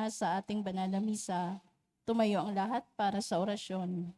na sa ating banal na misa. Tumayo ang lahat para sa orasyon.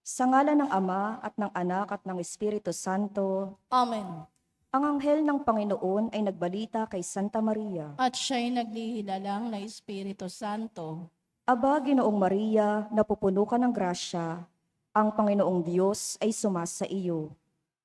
Sa ngalan ng Ama at ng Anak at ng Espiritu Santo, Amen. ang anghel ng Panginoon ay nagbalita kay Santa Maria. At siya'y naglihilalang na Espiritu Santo. Aba, Ginoong Maria, napupuno ka ng grasya, ang Panginoong Diyos ay sumasa iyo.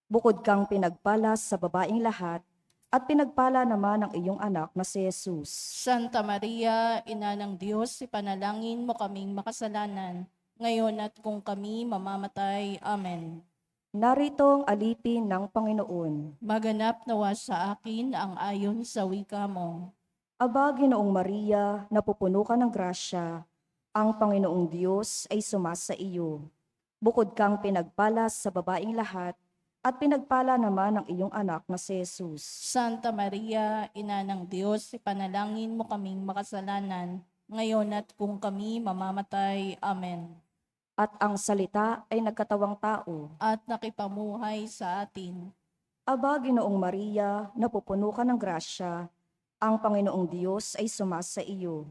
Bukod kang pinagpala sa babaeng lahat, at pinagpala naman ang iyong anak na si Jesus. Santa Maria, Ina ng Diyos, ipanalangin mo kaming makasalanan, ngayon at kung kami mamamatay. Amen. Narito ang alipin ng Panginoon. Maganap nawa sa akin ang ayon sa wika mo. Aba, Ginoong Maria, napupuno ka ng grasya, ang Panginoong Diyos ay sumasa iyo. Bukod kang pinagpala sa babaeng lahat, at pinagpala naman ang iyong anak na si Jesus. Santa Maria, Ina ng Diyos, ipanalangin mo kaming makasalanan, ngayon at kung kami mamamatay. Amen. At ang salita ay nagkatawang tao. At nakipamuhay sa atin. Aba, Ginoong Maria, napupuno ka ng grasya, ang Panginoong Diyos ay sumasa iyo.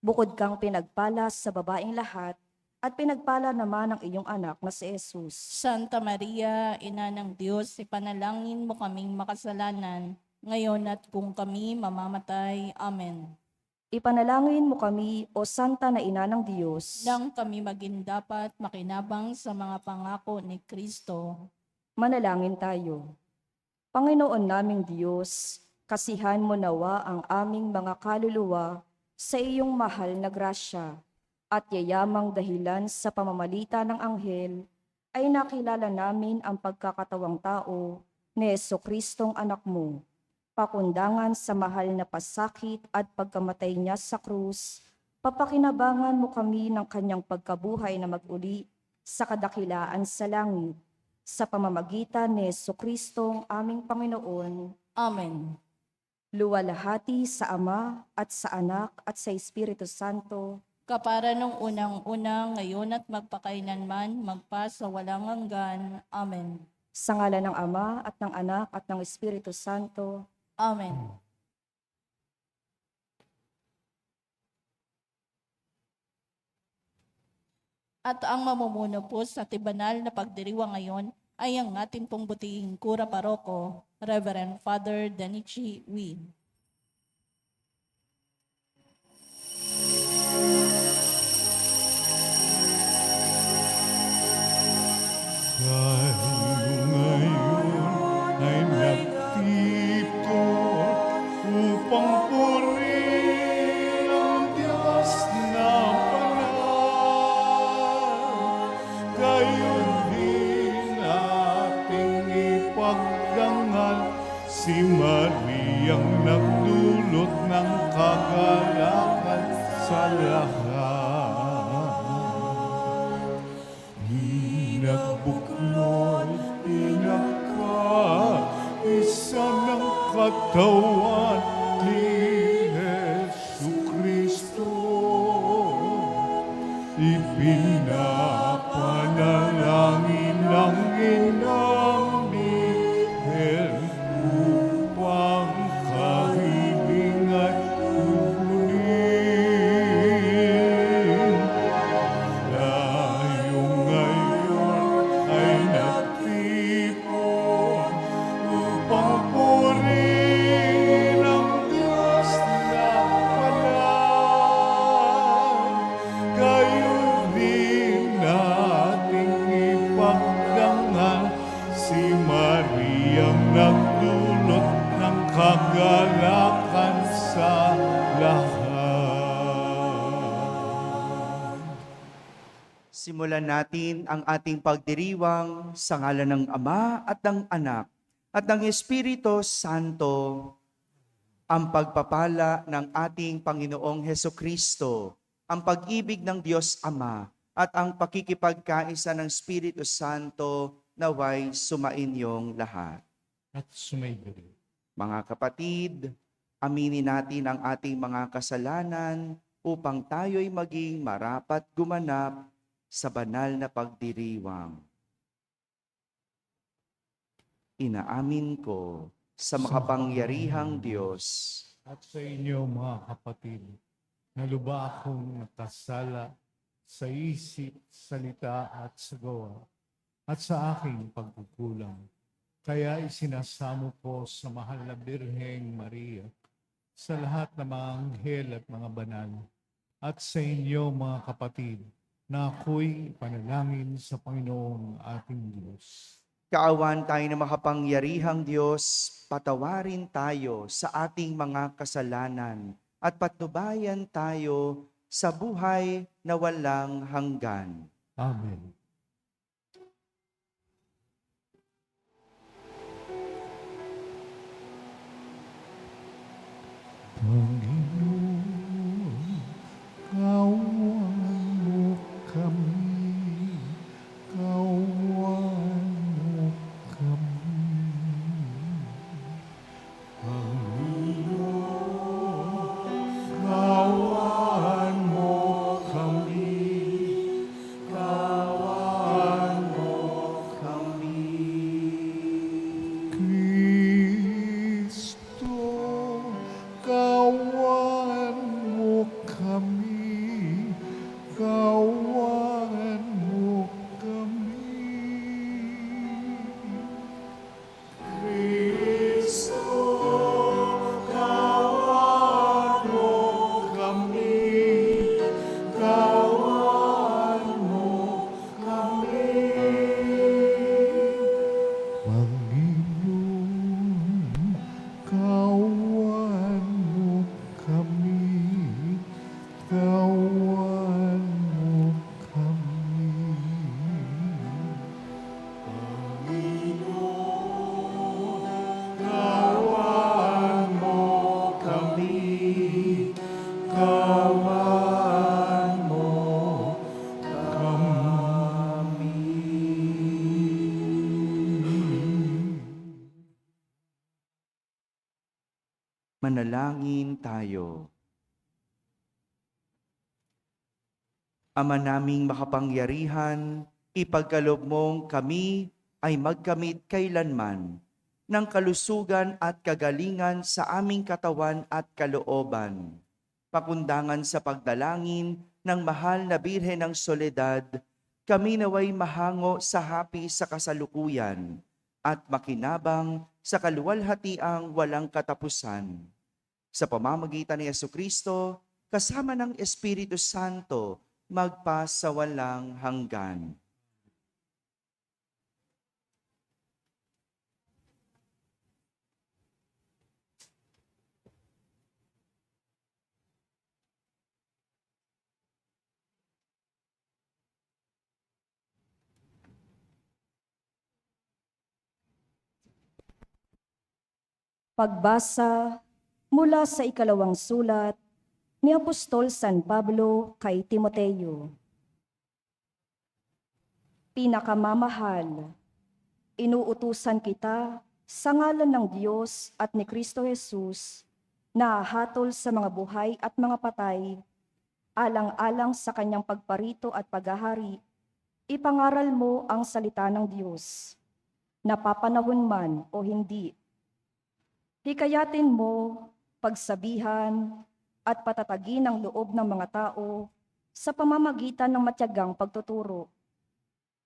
Bukod kang pinagpala sa babaeng lahat, at pinagpala naman ang iyong anak na si Jesus. Santa Maria, Ina ng Diyos, ipanalangin mo kaming makasalanan, ngayon at kung kami mamamatay. Amen. Ipanalangin mo kami, O Santa na Ina ng Diyos, Nang kami maging dapat makinabang sa mga pangako ni Kristo. manalangin tayo. Panginoon naming Diyos, kasihan mo nawa ang aming mga kaluluwa sa iyong mahal na grasya, at yayamang dahilan sa pamamalita ng anghel, ay nakilala namin ang pagkakatawang tao ni Jesucristong anak mo. Pakundangan sa mahal na pasakit at pagkamatay niya sa krus, papakinabangan mo kami ng kanyang pagkabuhay na maguli sa kadakilaan sa langit, sa pamamagitan ni Jesucristong aming Panginoon. Amen. Luwalhati sa Ama at sa Anak at sa Espiritu Santo, Kapara nung unang-unang, ngayon at magpakailanman, magpa sa walang hanggan. Amen. sa ngalan ng Ama at ng Anak at ng Espiritu Santo. Amen. At ang mamumuno po sa tibanal na pagdiriwang ngayon ay ang ating pong butihing Kura Paroko, Reverend Father Danichi Wee. Tayo ngayon ay nagtito upang purihin ang Diyos na banal. Gayon din ating ipagdangal si Mariang nagdulot ng kagalakan sa lahat. Nagbuklod, isa ng katawan ni Jesucristo. Ipinapanalangin ng inang Miguel upang kahiling at tugunin. Tayo ngayon ay nagtipon upang purihin ang Diyos na banal. Gayon din nating ipagdangal si Mariang nagdulot ng kagalakan sa lahat. Simulan natin ang ating pagdiriwang sa ngalan ng Ama at ng Anak at ng Espiritu Santo. Ang pagpapala ng ating Panginoong Hesukristo, ang pag-ibig ng Diyos Ama at ang pakikipagkaisa ng Espiritu Santo naway sumainyong lahat. At sumaiyo rin. Mga kapatid, aminin natin ang ating mga kasalanan upang tayo'y maging marapat gumanap sa banal na pagdiriwang. Inaamin ko sa makapangyarihang Diyos At sa inyo mga kapatid, naluba akong nakasala sa isip, salita at sa gawa, at sa aking pagkukulang. Kaya isinasamo ko sa mahal na Birheng Maria, sa lahat ng mga anghel at mga banal, at sa inyo mga kapatid, na ako'y panalangin sa Panginoong ating Diyos. Kaawan tayo ng makapangyarihang Diyos, patawarin tayo sa ating mga kasalanan at patnubayan tayo sa buhay na walang hanggan. Amen. Panginoon, kawan mo kami, kawan mo kami. Panginoon, kawan mo kami, kawan mo Kami. Kristo, kawan mo kami, kawan mo kami. Kristo, kawan mo kami, kawan mo kami. Panginoon, kawan mo kami, kawan mo kami. Panginoon, kawan mo kami, kawan mo kami. Manalangin tayo. Ama naming makapangyarihan, ipagkaloob mong kami ay magkamit kailanman ng kalusugan at kagalingan sa aming katawan at kalooban. Pakundangan sa pagdalangin ng mahal na Birhen ng Soledad, kami naway mahango sa hapi sa kasalukuyan at makinabang sa kaluwalhatiang walang katapusan. Sa pamamagitan ni Jesucristo, kasama ng Espiritu Santo, magpasawalang hanggan. Pagbasa mula sa ikalawang sulat ni Apostol San Pablo kay Timoteo. Pinakamamahal, inuutusan kita sa ngalan ng Diyos at ni Kristo Jesus na hatol sa mga buhay at mga patay, alang-alang sa kanyang pagparito at paghahari, ipangaral mo ang salita ng Diyos, napapanahon man o hindi. Hikayatin mo, pagsabihan, at patatagin ang loob ng mga tao sa pamamagitan ng matyagang pagtuturo.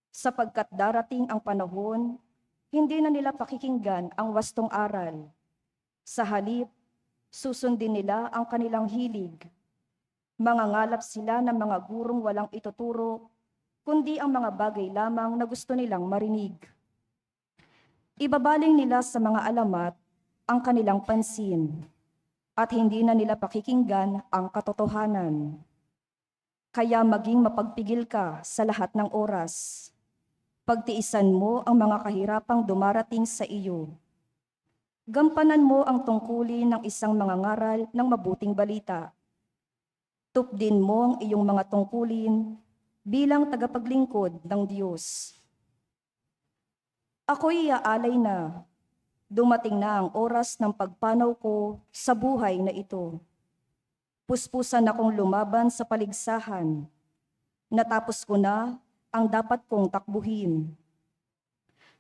Sapagkat darating ang panahon, hindi na nila pakikinggan ang wastong aral. Sa halip, susundin nila ang kanilang hilig. Mangangalap sila ng mga gurong walang ituturo, kundi ang mga bagay lamang na gusto nilang marinig. Ibabaling nila sa mga alamat ang kanilang pansin, at hindi na nila pakikinggan ang katotohanan. Kaya maging mapagpigil ka sa lahat ng oras. Pagtiisan mo ang mga kahirapang dumarating sa iyo. Gampanan mo ang tungkulin ng isang mangangaral ng mabuting balita. Tupdin mo ang iyong mga tungkulin bilang tagapaglingkod ng Diyos. Ako'y iaalay na. Dumating na ang oras ng pagpanaw ko sa buhay na ito. Puspusan akong lumaban sa paligsahan. Natapos ko na ang dapat kong takbuhin.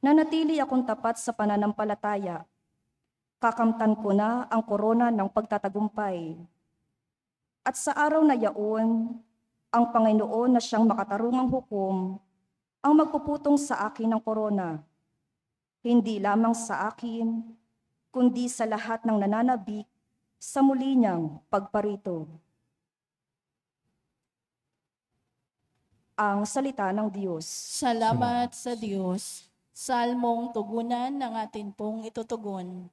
Nanatili akong tapat sa pananampalataya. Kakamtan ko na ang korona ng pagtatagumpay. At sa araw na yaon, ang Panginoon na siyang makatarungang hukom ang magpuputong sa akin ng korona. Hindi lamang sa akin, kundi sa lahat ng nananabik sa muli niyang pagparito. Ang salita ng Diyos. Salamat sa Diyos. Salmong tugunan ng atin pong itutugon.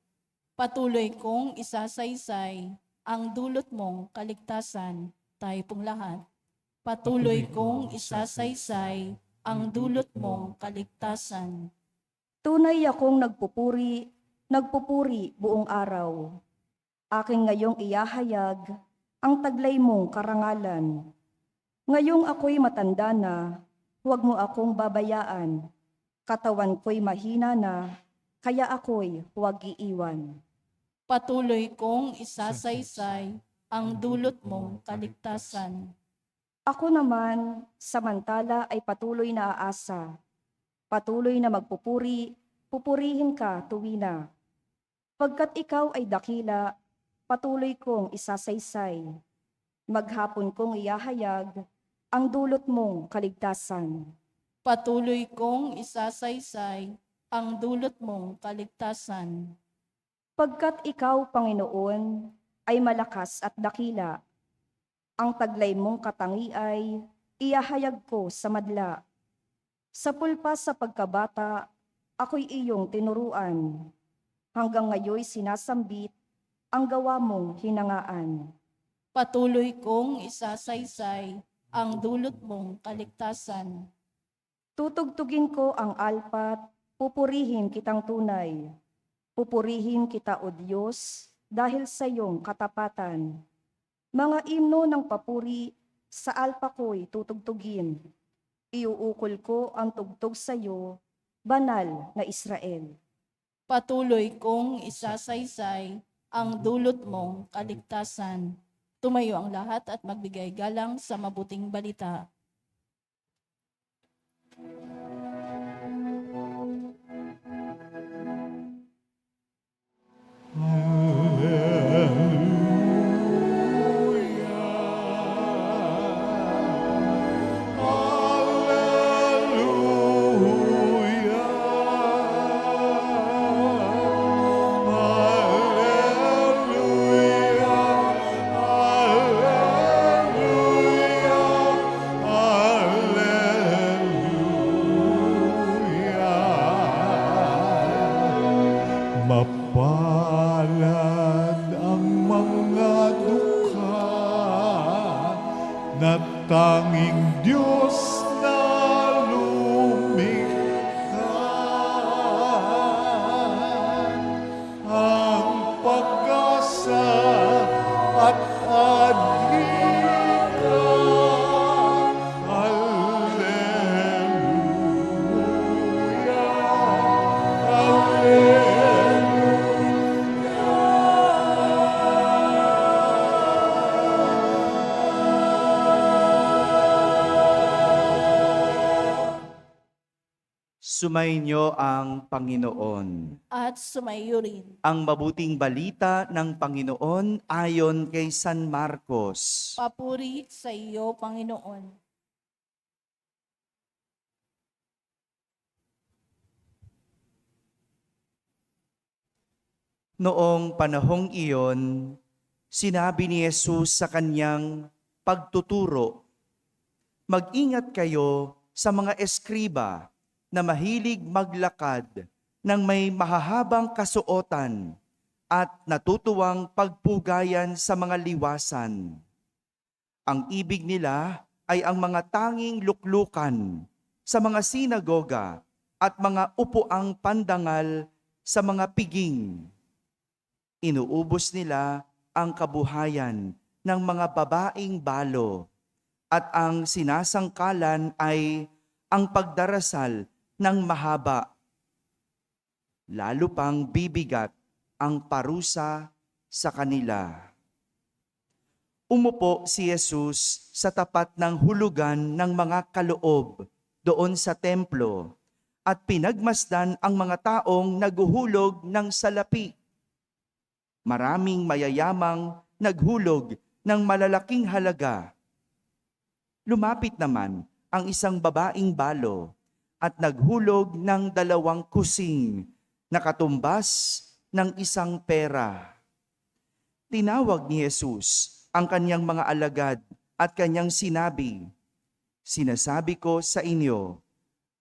Patuloy kong isasaysay ang dulot mong kaligtasan, tayo pong lahat. Patuloy kong isasaysay ang dulot mong kaligtasan. Tunay akong nagpupuri buong araw. Aking ngayong iyahayag ang taglay mong karangalan. Ngayong ako'y matanda na, huwag mo akong babayaan. Katawan ko'y mahina na, kaya ako'y huwag iiwan. Patuloy kong isasaysay ang dulot mong kaligtasan. Ako naman, samantala ay patuloy na aasa. Patuloy na magpupuri, pupurihin ka tuwina. Pagkat ikaw ay dakila, patuloy kong isasaysay. Maghapon kong iyahayag ang dulot mong kaligtasan. Patuloy kong isasaysay ang dulot mong kaligtasan. Pagkat ikaw, Panginoon, ay malakas at dakila, ang taglay mong katangi ay iyahayag ko sa madla. Sa pulpa sa pagkabata, ako'y iyong tinuruan. Hanggang ngayoy sinasambit ang gawa mong hinangaan. Patuloy kong isasaysay ang dulot mong kaligtasan. Tutugtugin ko ang alpat, pupurihin kitang tunay. Pupurihin kita, O Diyos, dahil sa iyong katapatan. Mga imno ng papuri sa alpa ko'y tutugtugin. Iuukol ko ang tugtog sa iyo, banal na Israel. Patuloy kong isasaysay ang dulot mong kaligtasan. Tumayo ang lahat at magbigay galang sa mabuting balita. Mapalad ang mga dukha na tanging Diyos na lumikha. Ang pag-asa at adhika. Alleluia. Alleluia. Sumainyo ang Panginoon. At sumayo rin. Ang mabuting balita ng Panginoon ayon kay San Marcos. Papuri sa iyo, Panginoon. Noong panahong iyon, sinabi ni Jesus sa kanyang pagtuturo, "Mag-ingat kayo sa mga eskriba na mahilig maglakad ng may mahahabang kasuotan at natutuwang pagpugayan sa mga liwasan. Ang ibig nila ay ang mga tanging luklukan sa mga sinagoga at mga upuang pandangal sa mga piging. Inuubos nila ang kabuhayan ng mga babaeng balo at ang sinasangkalan ay ang pagdarasal ng mahaba. lalo pang bibigat ang parusa sa kanila. Umupo si Jesus sa tapat ng hulugan ng mga kaloob doon sa templo at pinagmasdan ang mga taong naguhulog ng salapi. Maraming mayayamang naghulog ng malalaking halaga. Lumapit naman ang isang babaeng balo at naghulog ng 2 kusing na katumbas ng isang pera. Tinawag ni Jesus ang kanyang mga alagad at kanyang sinabi, "Sinasabi ko sa inyo,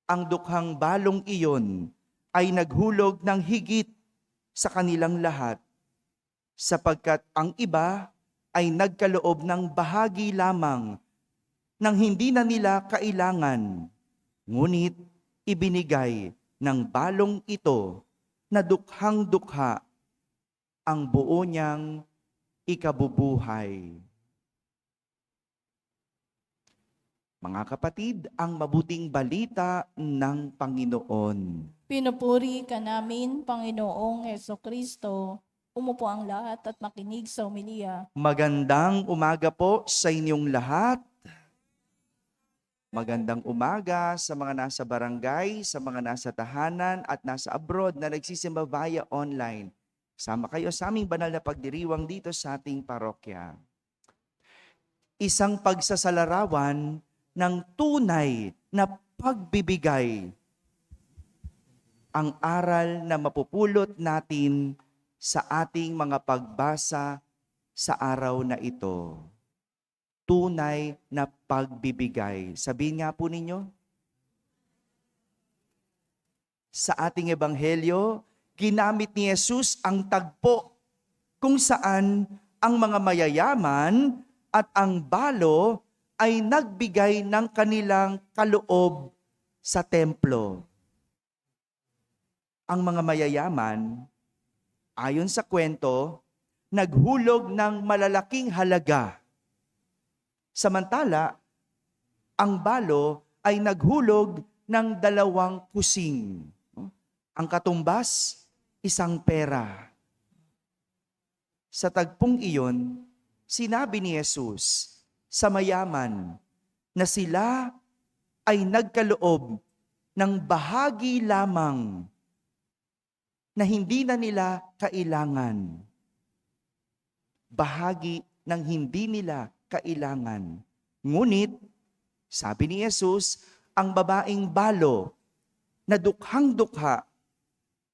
ang dukhang balong iyon ay naghulog ng higit sa kanilang lahat, sapagkat ang iba ay nagkaloob ng bahagi lamang nang hindi na nila kailangan, ngunit ibinigay ng balong ito na dukhang-dukha ang buo niyang ikabubuhay." Mga kapatid, ang mabuting balita ng Panginoon. Pinupuri ka namin, Panginoong Hesukristo. Umupo ang lahat at makinig sa homilya. Magandang umaga po sa inyong lahat. Magandang umaga sa mga nasa barangay, sa mga nasa tahanan at nasa abroad na nagsisimba via online. Sama kayo sa aming banal na pagdiriwang dito sa ating parokya. Isang pagsasalarawan ng tunay na pagbibigay ang aral na mapupulot natin sa ating mga pagbasa sa araw na ito. Tunay na pagbibigay. Sabihin nga po ninyo, sa ating ebanghelyo, ginamit ni Jesus ang tagpo kung saan ang mga mayayaman at ang balo ay nagbigay ng kanilang kaloob sa templo. Ang mga mayayaman, ayon sa kwento, naghulog ng malalaking halaga. Samantala, ang balo ay naghulog ng 2 kusing. Ang katumbas, isang pera. Sa tagpong iyon, sinabi ni Jesus sa mayaman na sila ay nagkaloob ng bahagi lamang na hindi na nila kailangan. Bahagi ng hindi nila kailangan. Ngunit, sabi ni Jesus, ang babaeng balo na dukhang-dukha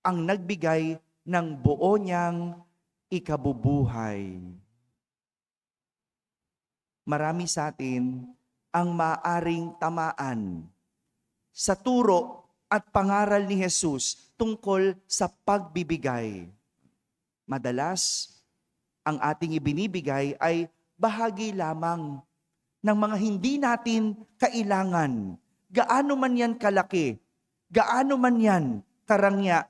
ang nagbigay ng buo niyang ikabubuhay. Marami sa atin ang maaring tamaan sa turo at pangaral ni Jesus tungkol sa pagbibigay. Madalas, ang ating ibinibigay ay bahagi lamang ng mga hindi natin kailangan. Gaano man yan kalaki, gaano man yan karangya,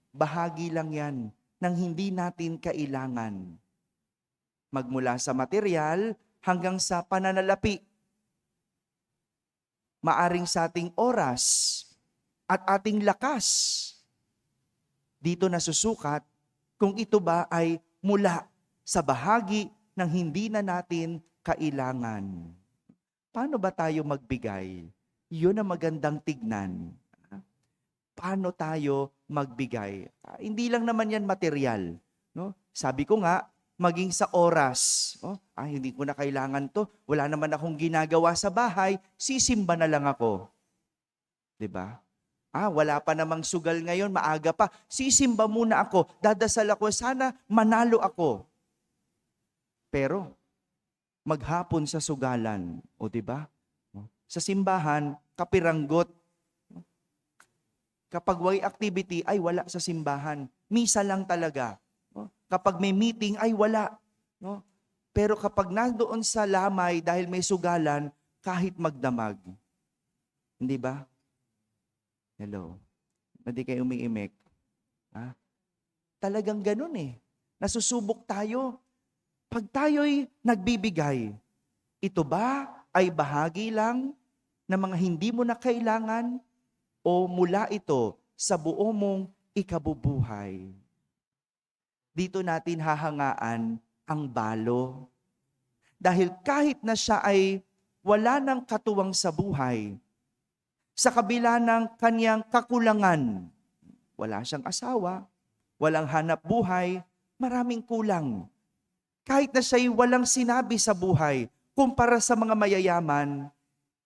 bahagi lang yan ng hindi natin kailangan. Magmula sa material hanggang sa pananalapi. Maaring sa ating oras at ating lakas. Dito nasusukat kung ito ba ay mula sa bahagi ng hindi na natin kailangan. Paano ba tayo magbigay? Yun ang magandang tignan. Paano tayo magbigay? Hindi lang naman yan material. No? Sabi ko nga, maging sa oras. Hindi ko na kailangan to. Wala naman akong ginagawa sa bahay, sisimba na lang ako. 'Di ba? Wala pa namang sugal ngayon, maaga pa. Sisimba muna ako, dadasal ako, sana manalo ako. Pero, maghapon sa sugalan, o 'di ba? Sa simbahan, kapiranggot. Kapag may activity, ay wala sa simbahan. Misa lang talaga. Kapag may meeting, ay wala. No? Pero kapag nandoon sa lamay dahil may sugalan, kahit magdamag. Hindi ba? Hello? Hindi kayo umiimik. Talagang ganun eh. Nasusubok tayo. Pag tayo'y nagbibigay, ito ba ay bahagi lang ng mga hindi mo na kailangan o mula ito sa buo mong ikabubuhay. Dito natin hahangaan ang balo. Dahil kahit na siya ay wala ng katuwang sa buhay, sa kabila ng kanyang kakulangan, wala siyang asawa, walang hanap buhay, maraming kulang. Kahit na siya'y walang sinabi sa buhay, kumpara sa mga mayayaman,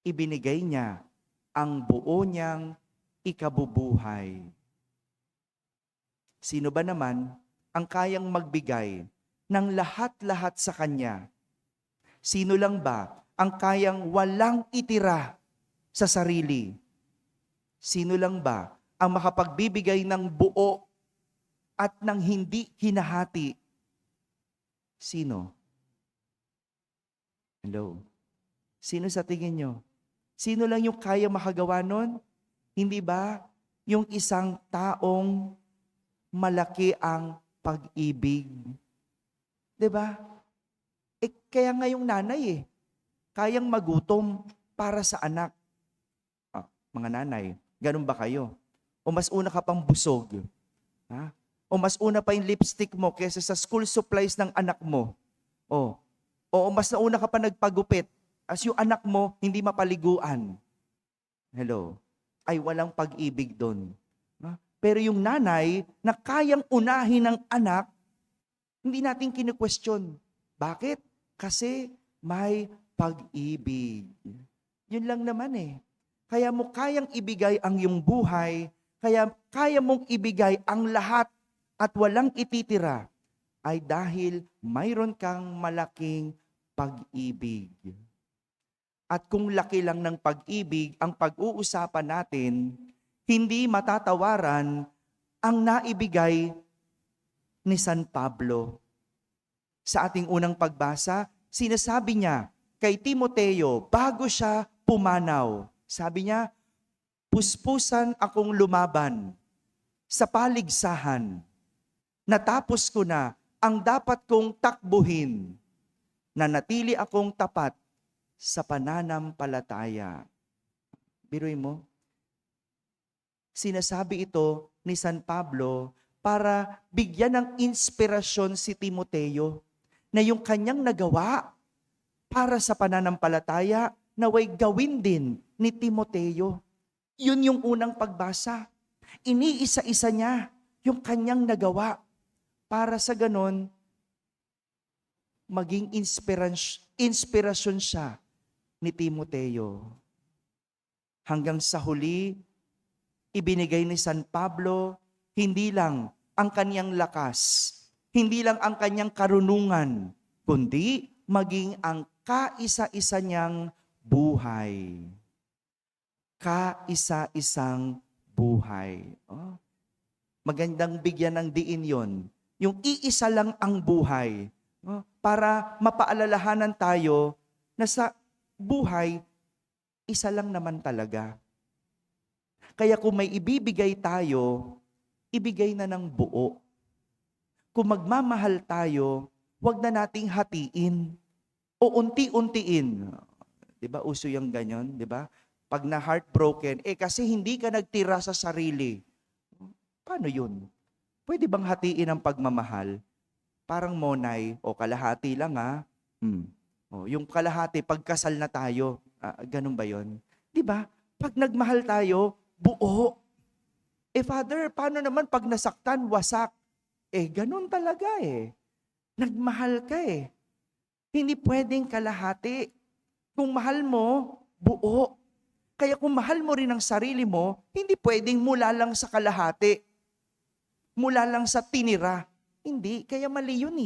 ibinigay niya ang buo niyang ikabubuhay. Sino ba naman ang kayang magbigay ng lahat-lahat sa kanya? Sino lang ba ang kayang walang itira sa sarili? Sino lang ba ang makapagbibigay ng buo at ng hindi hinahati? Sino? Hello? Sino sa tingin nyo? Sino lang yung kaya makagawa nun? Hindi ba yung isang taong malaki ang pag-ibig? 'Di ba? Kaya nga yung nanay kayang magutom para sa anak. Mga nanay, ganun ba kayo? O mas una ka pang busog? Ha? O mas una pa yung lipstick mo kaysa sa school supplies ng anak mo? O mas nauna ka pa nagpagupit as yung anak mo hindi mapaliguan? Hello? Ay walang pag-ibig doon. Pero yung nanay na kayang unahin ng anak, hindi natin kinu-question. Bakit? Kasi may pag-ibig. Yun lang naman Kaya mo kayang ibigay ang iyong buhay, kaya mong ibigay ang lahat at walang ititira, ay dahil mayroon kang malaking pag-ibig. At kung laki lang ng pag-ibig ang pag-uusapan natin, hindi matatawaran ang naibigay ni San Pablo. Sa ating unang pagbasa, sinasabi niya kay Timoteo bago siya pumanaw. Sabi niya, puspusan akong lumaban sa paligsahan. Natapos ko na ang dapat kong takbuhin. Nanatili akong tapat sa pananampalataya. Biruin mo, sinasabi ito ni San Pablo para bigyan ng inspirasyon si Timoteo na yung kanyang nagawa para sa pananampalataya, naway gawin din ni Timoteo. Yun yung unang pagbasa. Iniisa-isa niya yung kanyang nagawa para sa ganon, maging inspirasyon siya ni Timoteo. Hanggang sa huli, ibinigay ni San Pablo hindi lang ang kanyang lakas, hindi lang ang kanyang karunungan, kundi maging ang kaisa-isa niyang buhay. Kaisa-isang buhay. Magandang bigyan ng diin yon. Yung iisa lang ang buhay. Para mapaalalahanan tayo na sa buhay, isa lang naman talaga. Kaya kung may ibibigay tayo, ibigay na ng buo. Kung magmamahal tayo, wag na nating hatiin o unti-untiin. 'Di ba? Uso yung ganyan, 'di ba? Pag na heartbroken, kasi hindi ka nagtira sa sarili. Paano 'yun? Pwede bang hatiin ang pagmamahal? Parang monay o kalahati lang yung kalahati pagkasal na tayo. Ganun ba 'yon? 'Di ba? Pag nagmahal tayo, buo. Father, paano naman pag nasaktan, wasak? Ganun talaga Nagmahal ka Hindi pwedeng kalahati. Kung mahal mo, buo. Kaya kung mahal mo rin ang sarili mo, hindi pwedeng mula lang sa kalahati. Mula lang sa tinira. Hindi, kaya mali yun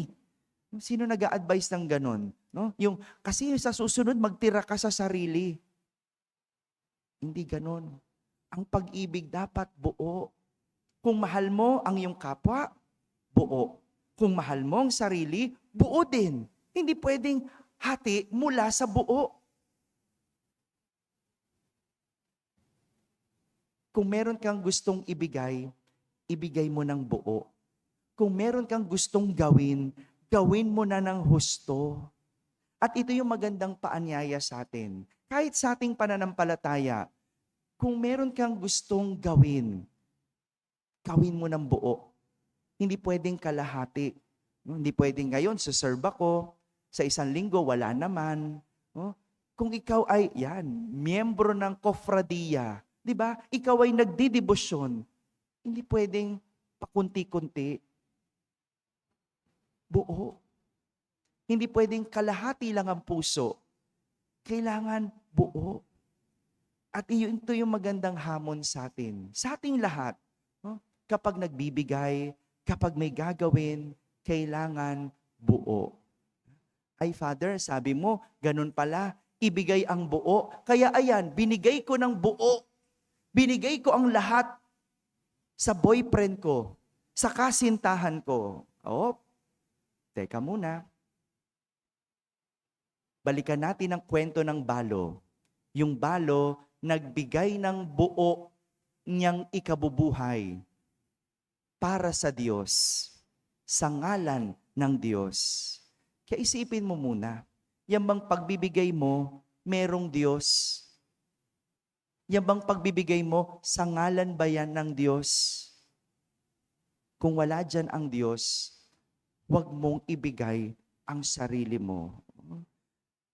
Sino nag-a-advise ng ganun? No? Kasi sa susunod, magtira ka sa sarili. Hindi ganun. Ang pag-ibig dapat buo. Kung mahal mo ang iyong kapwa, buo. Kung mahal mo ang sarili, buo din. Hindi pwedeng hati mula sa buo. Kung meron kang gustong ibigay, ibigay mo ng buo. Kung meron kang gustong gawin, gawin mo na ng husto. At ito yung magandang paanyaya sa atin. Kahit sa ating pananampalataya, kung meron kang gustong gawin, gawin mo ng buo. Hindi pwedeng kalahati. No? Hindi pwedeng ngayon, suserve ako, sa isang linggo, wala naman. No? Kung ikaw ay, miyembro ng kofradiya, di ba? Ikaw ay nagdidebosyon. Hindi pwedeng pakunti-kunti. Buo. Hindi pwedeng kalahati lang ang puso. Kailangan buo. At ito yung magandang hamon sa atin. Sa ating lahat, no? Kapag nagbibigay, kapag may gagawin, kailangan buo. Ay, Father, sabi mo, ganun pala, ibigay ang buo. Kaya ayan, binigay ko ng buo. Binigay ko ang lahat sa boyfriend ko, sa kasintahan ko. Teka muna. Balikan natin ang kwento ng balo. Yung balo, nagbigay ng buo niyang ikabubuhay para sa Diyos, sa ngalan ng Diyos. Kaya isipin mo muna, yan bang pagbibigay mo, merong Diyos? Yan bang pagbibigay mo, sa ngalan ba yan ng Diyos? Kung wala dyan ang Diyos, huwag mong ibigay ang sarili mo.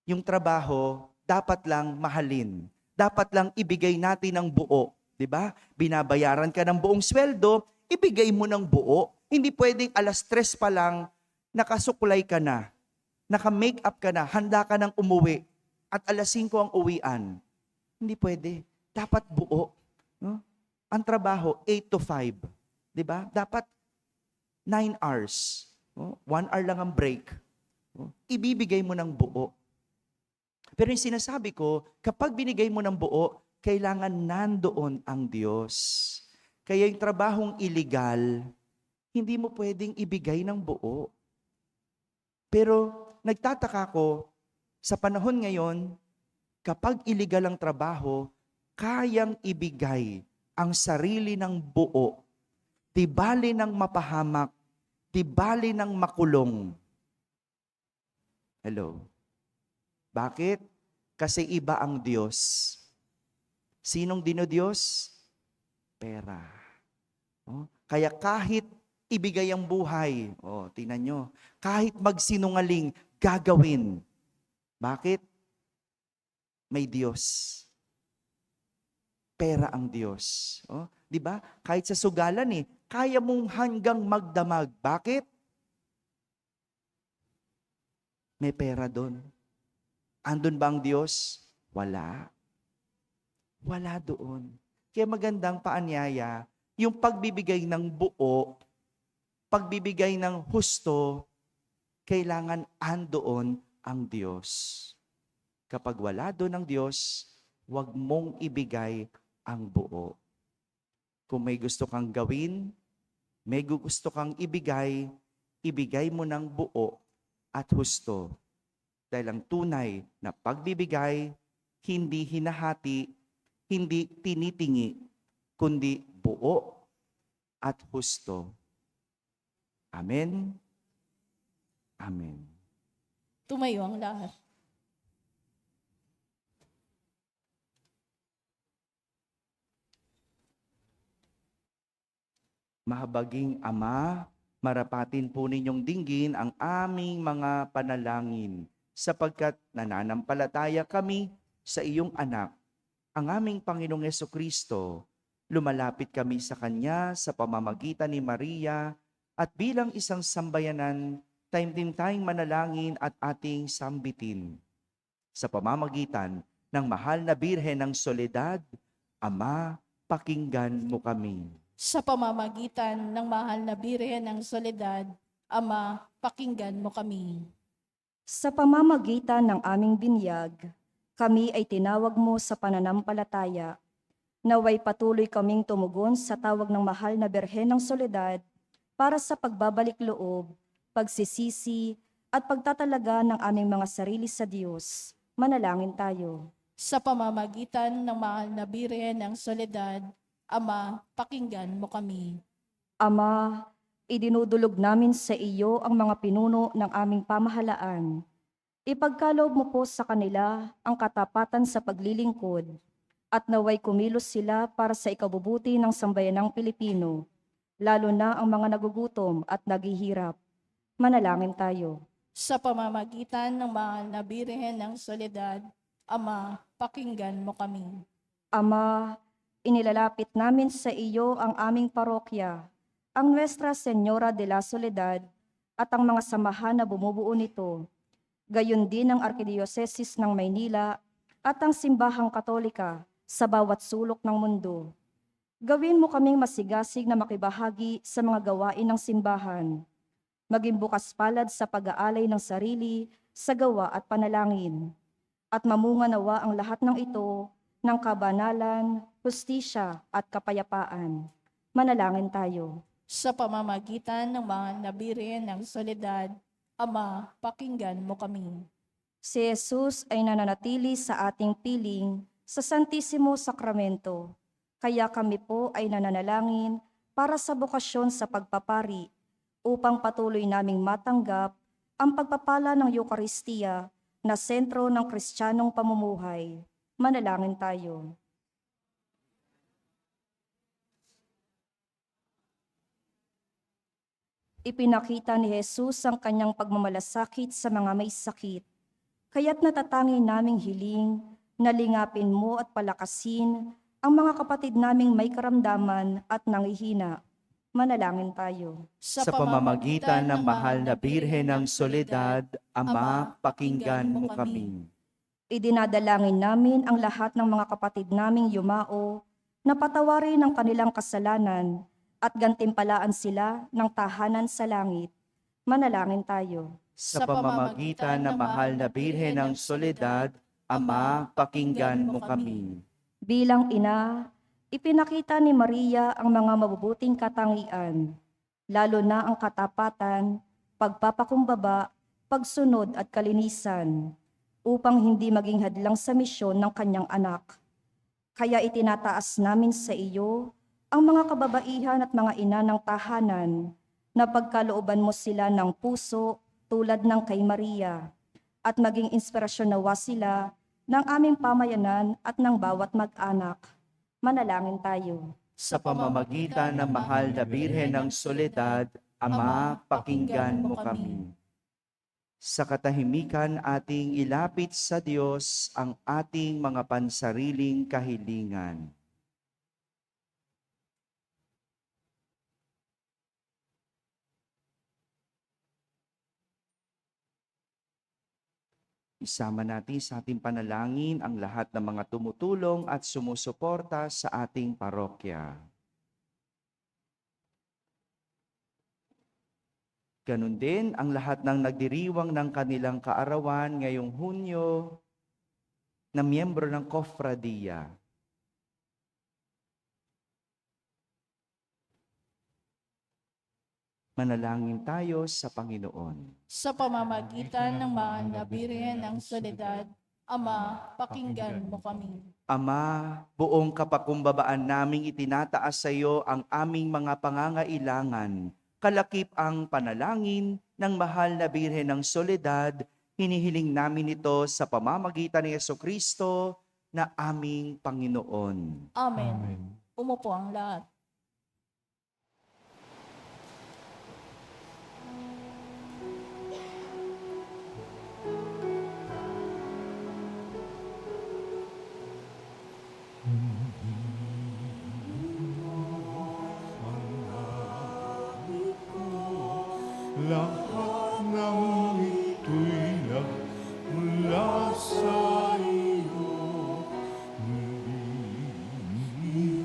Yung trabaho, dapat lang mahalin. Dapat lang ibigay natin ng buo. Diba? Binabayaran ka ng buong sweldo, ibigay mo ng buo. Hindi pwedeng 3:00 pa lang, nakasuklay ka na, naka-make up ka na, handa ka nang umuwi, at 5:00 ang uwian. Hindi pwede. Dapat buo. No? Ang trabaho, 8 to 5. Diba? Dapat 9 hours. No? 1 hour lang ang break. No? Ibibigay mo ng buo. Pero yung sinasabi ko, kapag binigay mo ng buo, kailangan nandoon ang Diyos. Kaya yung trabahong illegal, hindi mo pwedeng ibigay ng buo. Pero nagtataka ko, sa panahon ngayon, kapag illegal ang trabaho, kayang ibigay ang sarili ng buo. Di bali ng mapahamak, di bali ng makulong. Hello? Bakit? Kasi iba ang Diyos. Sinong dinodiyos? Pera. Kaya kahit ibigay ang buhay, tingnan nyo, kahit magsinungaling, gagawin. Bakit? May Diyos. Pera ang Diyos. Di ba? Kahit sa sugalan kaya mong hanggang magdamag. Bakit? May pera doon. Andun ba ang Diyos? Wala. Wala doon. Kaya magandang paanyaya, yung pagbibigay ng buo, pagbibigay ng husto, kailangan andoon ang Diyos. Kapag wala doon ang Diyos, huwag mong ibigay ang buo. Kung may gusto kang gawin, may gusto kang ibigay, ibigay mo ng buo at husto. Dahil ang tunay na pagbibigay, hindi hinahati, hindi tinitingi, kundi buo at husto. Amen? Amen. Tumayo ang lahat. Mahabaging Ama, marapatin po ninyong dinggin ang aming mga panalangin, sapagkat nananampalataya kami sa iyong anak, ang aming Panginoong Jesucristo. Lumalapit kami sa Kanya sa pamamagitan ni Maria at bilang isang sambayanan, taimtim-tayong manalangin at ating sambitin. Sa pamamagitan ng mahal na Birhen ng Soledad, Ama, pakinggan mo kami. Sa pamamagitan ng mahal na Birhen ng Soledad, Ama, pakinggan mo kami. Sa pamamagitan ng aming binyag, kami ay tinawag mo sa pananampalataya. Naway patuloy kaming tumugon sa tawag ng mahal na Birhen ng Soledad para sa pagbabalik loob, pagsisisi, at pagtatalaga ng aming mga sarili sa Diyos. Manalangin tayo. Sa pamamagitan ng mahal na Birhen ng Soledad, Ama, pakinggan mo kami. Ama, idinudulog namin sa iyo ang mga pinuno ng aming pamahalaan. Ipagkaloob mo po sa kanila ang katapatan sa paglilingkod at naway kumilos sila para sa ikabubuti ng sambayanang Pilipino. lalo na ang mga nagugutom at naghihirap. Manalangin tayo. Sa pamamagitan ng mahal na Birhen ng Soledad, Ama, pakinggan mo kami. Ama, inilalapit namin sa iyo ang aming parokya, ang Nuestra Señora de la Soledad at ang mga samahan na bumubuo nito, gayon din ang Arkidiyosesis ng Maynila at ang Simbahang Katolika sa bawat sulok ng mundo. Gawin mo kaming masigasig na makibahagi sa mga gawain ng simbahan. Maging bukas palad sa pag-aalay ng sarili sa gawa at panalangin. At mamunga nawa ang lahat ng ito ng kabanalan, hustisya at kapayapaan. Manalangin tayo. Sa pamamagitan ng mahal na Birhen ng Soledad, Ama, pakinggan mo kami. Si Jesus ay nananatili sa ating piling sa Santisimo Sakramento. Kaya kami po ay nananalangin para sa bokasyon sa pagpapari upang patuloy naming matanggap ang pagpapala ng Eukaristiya na sentro ng Kristiyanong pamumuhay. Manalangin tayo. Ipinakita ni Jesus ang kanyang pagmamalasakit sa mga may sakit. Kaya't natatangin naming hiling na lingapin mo at palakasin ang mga kapatid naming may karamdaman at nangihina. Manalangin tayo. Sa pamamagitan ng mahal na Birhen ng Soledad, Ama, pakinggan mo kami. Idinadalangin namin ang lahat ng mga kapatid naming yumao na patawarin ang kanilang kasalanan at gantimpalaan sila ng tahanan sa langit. Manalangin tayo. Sa pamamagitan ng mahal na Birhen ng Soledad, Ama, pakinggan mo kami. Bilang ina, ipinakita ni Maria ang mga mabubuting katangian, lalo na ang katapatan, pagpapakumbaba, pagsunod at kalinisan, upang hindi maging hadlang sa misyon ng kanyang anak. Kaya itinataas namin sa iyo ang mga kababaihan at mga ina ng tahanan na pagkalooban mo sila ng puso tulad ng kay Maria at maging inspirasyon nawa sila ng aming pamayanan at ng bawat mag-anak. Manalangin tayo. Sa pamamagitan ng mahal na Birhen ng Soledad, Ama, pakinggan mo kami. Sa katahimikan ating ilapit sa Diyos ang ating mga pansariling kahilingan. Isama natin sa ating panalangin ang lahat ng mga tumutulong at sumusuporta sa ating parokya. Ganon din ang lahat ng nagdiriwang ng kanilang kaarawan ngayong Hunyo na miyembro ng Kofradiya. Manalangin tayo sa Panginoon. Sa pamamagitan ng mahal na Birhen ng Soledad, Ama, pakinggan mo kami. Ama, buong kapakumbabaan naming itinataas sa iyo ang aming mga pangangailangan. Kalakip ang panalangin ng mahal na Birhen ng Soledad, hinihiling namin ito sa pamamagitan ni Jesucristo na aming Panginoon. Amen. Amen. Umupo ang lahat. Lahat ng ito'y nagmula sa iyo. Hindi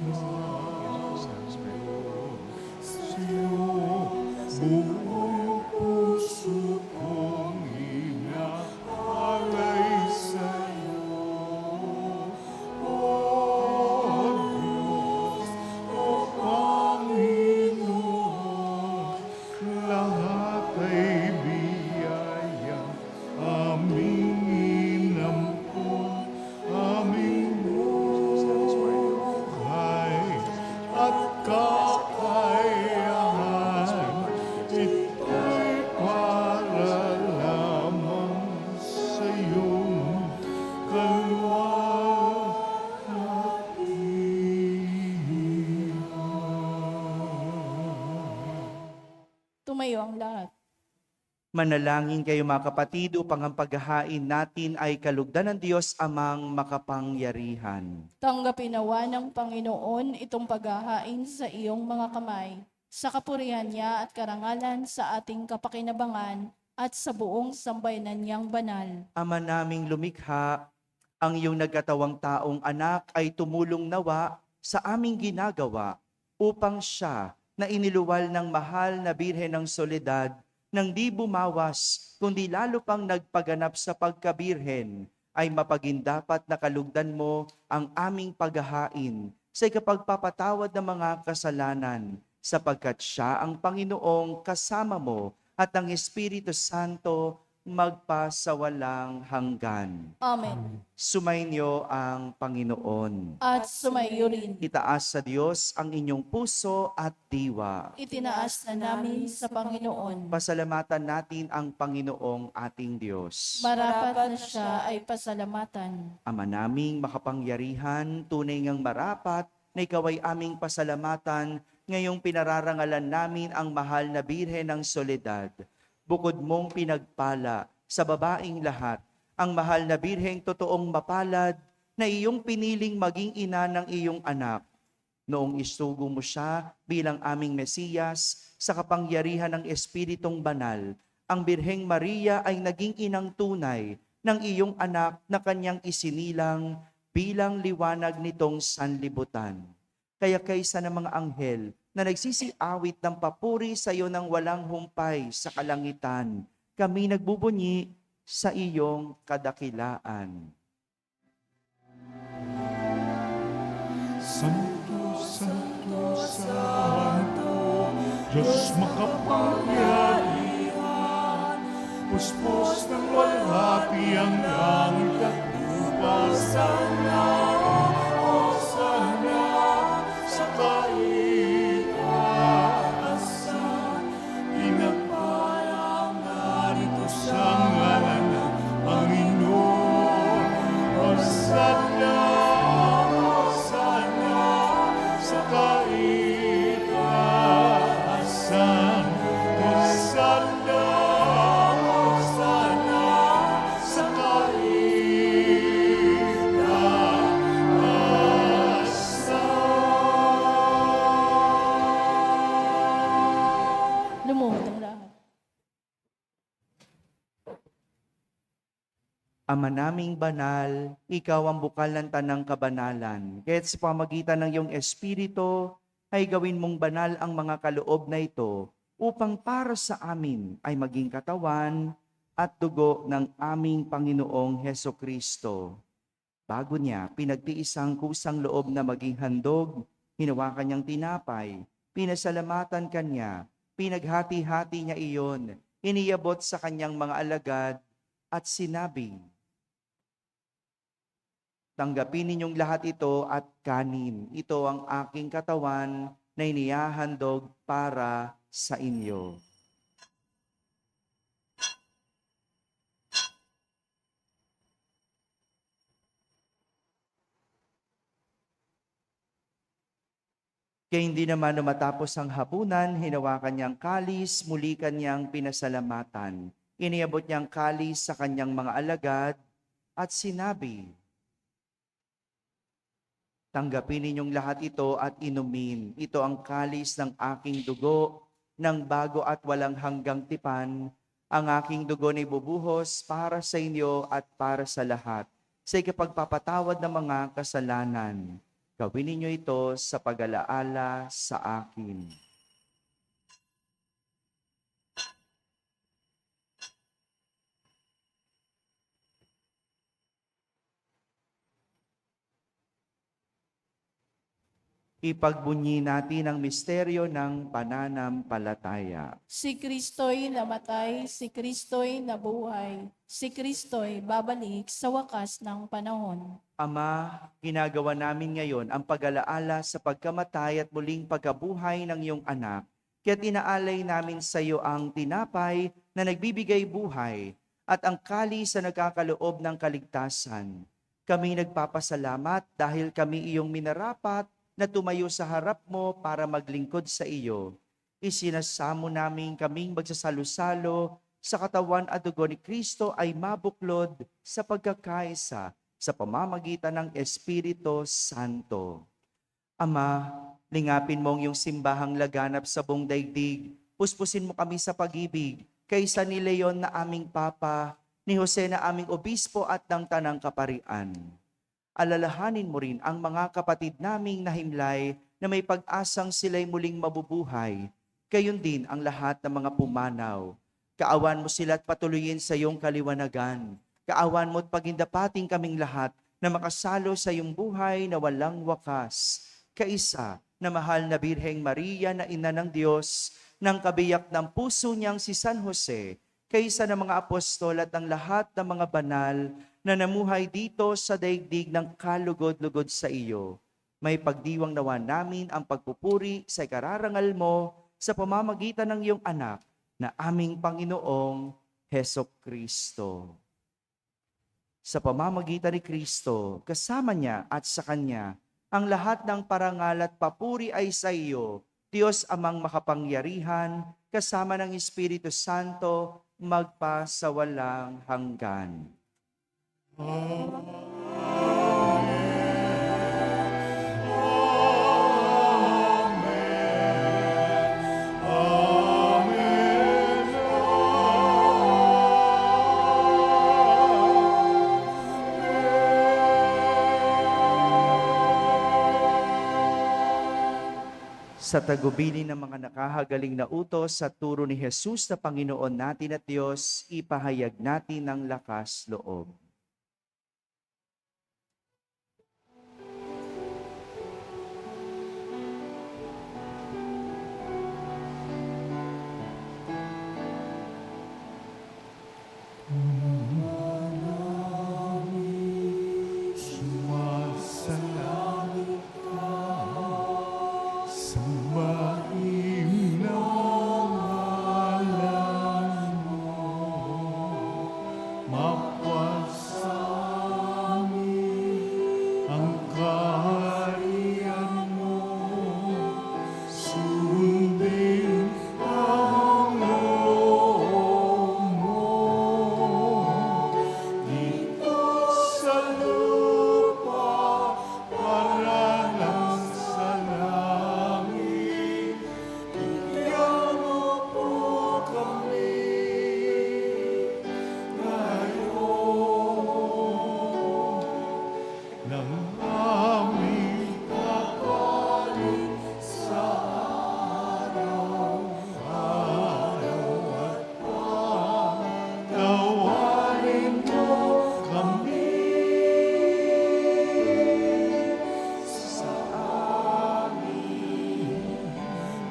sa'yo, buong puso kong inaalay sa'yo. O Diyos, o Panginoon, lahat ay biyaya Tumayo ang lahat. Manalangin kayo mga kapatid upang ang paghahain natin ay kalugdan ng Diyos amang makapangyarihan. Tanggapin nawa ng Panginoon itong paghahain sa iyong mga kamay, sa kapurihan niya at karangalan sa ating kapakinabangan at sa buong sambayanan niyang banal. Ama naming lumikha, ang iyong nagkatawang taong anak ay tumulong nawa sa aming ginagawa upang siya na iniluwal ng mahal na Birhen ng Soledad nang di bumawas, kundi lalo pang nagpaganap sa pagkabirhen, ay mapagindapat na kalugdan mo ang aming paghahain sa ikapagpapatawad ng mga kasalanan, sapagkat siya ang Panginoong kasama mo at ang Espiritu Santo magpasawalang hanggan. Amen. Sumainyo ang Panginoon. At sumayo rin. Itaas sa Diyos ang inyong puso at diwa. Itinaas na namin sa Panginoon. Pasalamatan natin ang Panginoong ating Diyos. Marapat na siya ay pasalamatan. Ama naming makapangyarihan, tunay ngang marapat na ikaw ay aming pasalamatan ngayong pinararangalan namin ang mahal na Birhen ng Soledad. Bukod mong pinagpala sa babaing lahat, ang mahal na Birheng totoong mapalad na iyong piniling maging ina ng iyong anak. Noong isugo mo siya bilang aming Mesiyas sa kapangyarihan ng Espiritong Banal, ang Birheng Maria ay naging inang tunay ng iyong anak na kanyang isinilang bilang liwanag nitong sanlibutan. Kaya kaysa ng mga anghel na nagsisiawit ng papuri sa iyo ng walang humpay sa kalangitan, kami nagbubunyi sa iyong kadakilaan. Santo, Santo, Santo, Diyos makapangyarihan, puspos ng walhati ang langit at lupa. Sana, o sana, sa kaitaasan, pinagpalang narito sa ngalan ng Panginoon. O sana, sa kaitaasan, o sana, sa kaitaasan. Lumuhod ang lahat. Ama naming banal, ikaw ang bukal ng tanang kabanalan. Kaya't sa pamagitan ng iyong Espiritu, ay gawin mong banal ang mga kaloob na ito upang para sa amin ay maging katawan at dugo ng aming Panginoong Heso Kristo. Bago niya, pinagtiis ang kusang loob na maging handog, hinawakan niyang tinapay, pinasalamatan kanya, pinaghati-hati niya iyon, iniyabot sa kanyang mga alagad at sinabi, "Tanggapin ninyong lahat ito at kanin. Ito ang aking katawan na inihahandog para sa inyo." Kaya hindi naman matapos ang hapunan, hinawakan niyang kalis, muli kanyang pinasalamatan. Iniabot niyang kalis sa kanyang mga alagad at sinabi, "Tanggapin ninyong lahat ito at inumin. Ito ang kalis ng aking dugo, ng bago at walang hanggang tipan. Ang aking dugo na ibubuhos para sa inyo at para sa lahat, sa ikapagpapatawad ng mga kasalanan. Gawin ninyo ito sa pag-alaala sa akin." Ipagbunyi natin ang misteryo ng pananampalataya. Si Kristo'y namatay, si Kristo'y nabuhay, si Kristo'y babalik sa wakas ng panahon. Ama, ginagawa namin ngayon ang pag-alaala sa pagkamatay at muling pagkabuhay ng iyong anak. Kaya't inaalay namin sa iyo ang tinapay na nagbibigay buhay at ang kalis na nagkakaloob ng kaligtasan. Kami nagpapasalamat dahil kami iyong minarapat na tumayo sa harap mo para maglingkod sa iyo. isinasamo namin kaming magsasalo-salo sa katawan at dugo ni Kristo ay mabuklod sa pagkakaisa sa pamamagitan ng Espiritu Santo. Ama, lingapin mo ang iyong simbahang laganap sa buong daigdig. Puspusin mo kami sa pag-ibig kaysa ni Leon na aming Papa, ni Jose na aming Obispo at ng Tanang Kaparian. Alalahanin mo rin ang mga kapatid naming nahimlay na may pag-asang sila'y muling mabubuhay. Gayon din ang lahat ng mga pumanaw. Kaawan mo sila at patuloyin sa iyong kaliwanagan. Kaawan mo at pagindapating kaming lahat na makasalo sa iyong buhay na walang wakas. Kaisa na mahal na Birheng Maria na ina ng Diyos, ng kabiyak ng puso niyang si San Jose, kaysa ng mga apostol at ng lahat ng mga banal na namuhay dito sa daigdig ng kalugod-lugod sa iyo. May pagdiwang nawa namin ang pagpupuri sa ikararangal mo sa pamamagitan ng iyong anak na aming Panginoong Hesukristo. Sa pamamagitan ni Kristo, kasama niya at sa Kanya, ang lahat ng parangal at papuri ay sa iyo, Diyos amang makapangyarihan, kasama ng Espiritu Santo, magpa sa walang hanggan. Sa tagubilin ng mga nakahagaling na utos sa turo ni Jesus na Panginoon natin at Diyos, ipahayag natin ng lakas loob. Sumasalangit ka, sambahin ang ngalan mo, mapasangin ang kaharian mo, sundin ang loob mo, dito sa lupa para lang sa langit. Bigyan mo po kami ngayon ng aming kapalit sa araw-araw at patawarin mo kami sa aming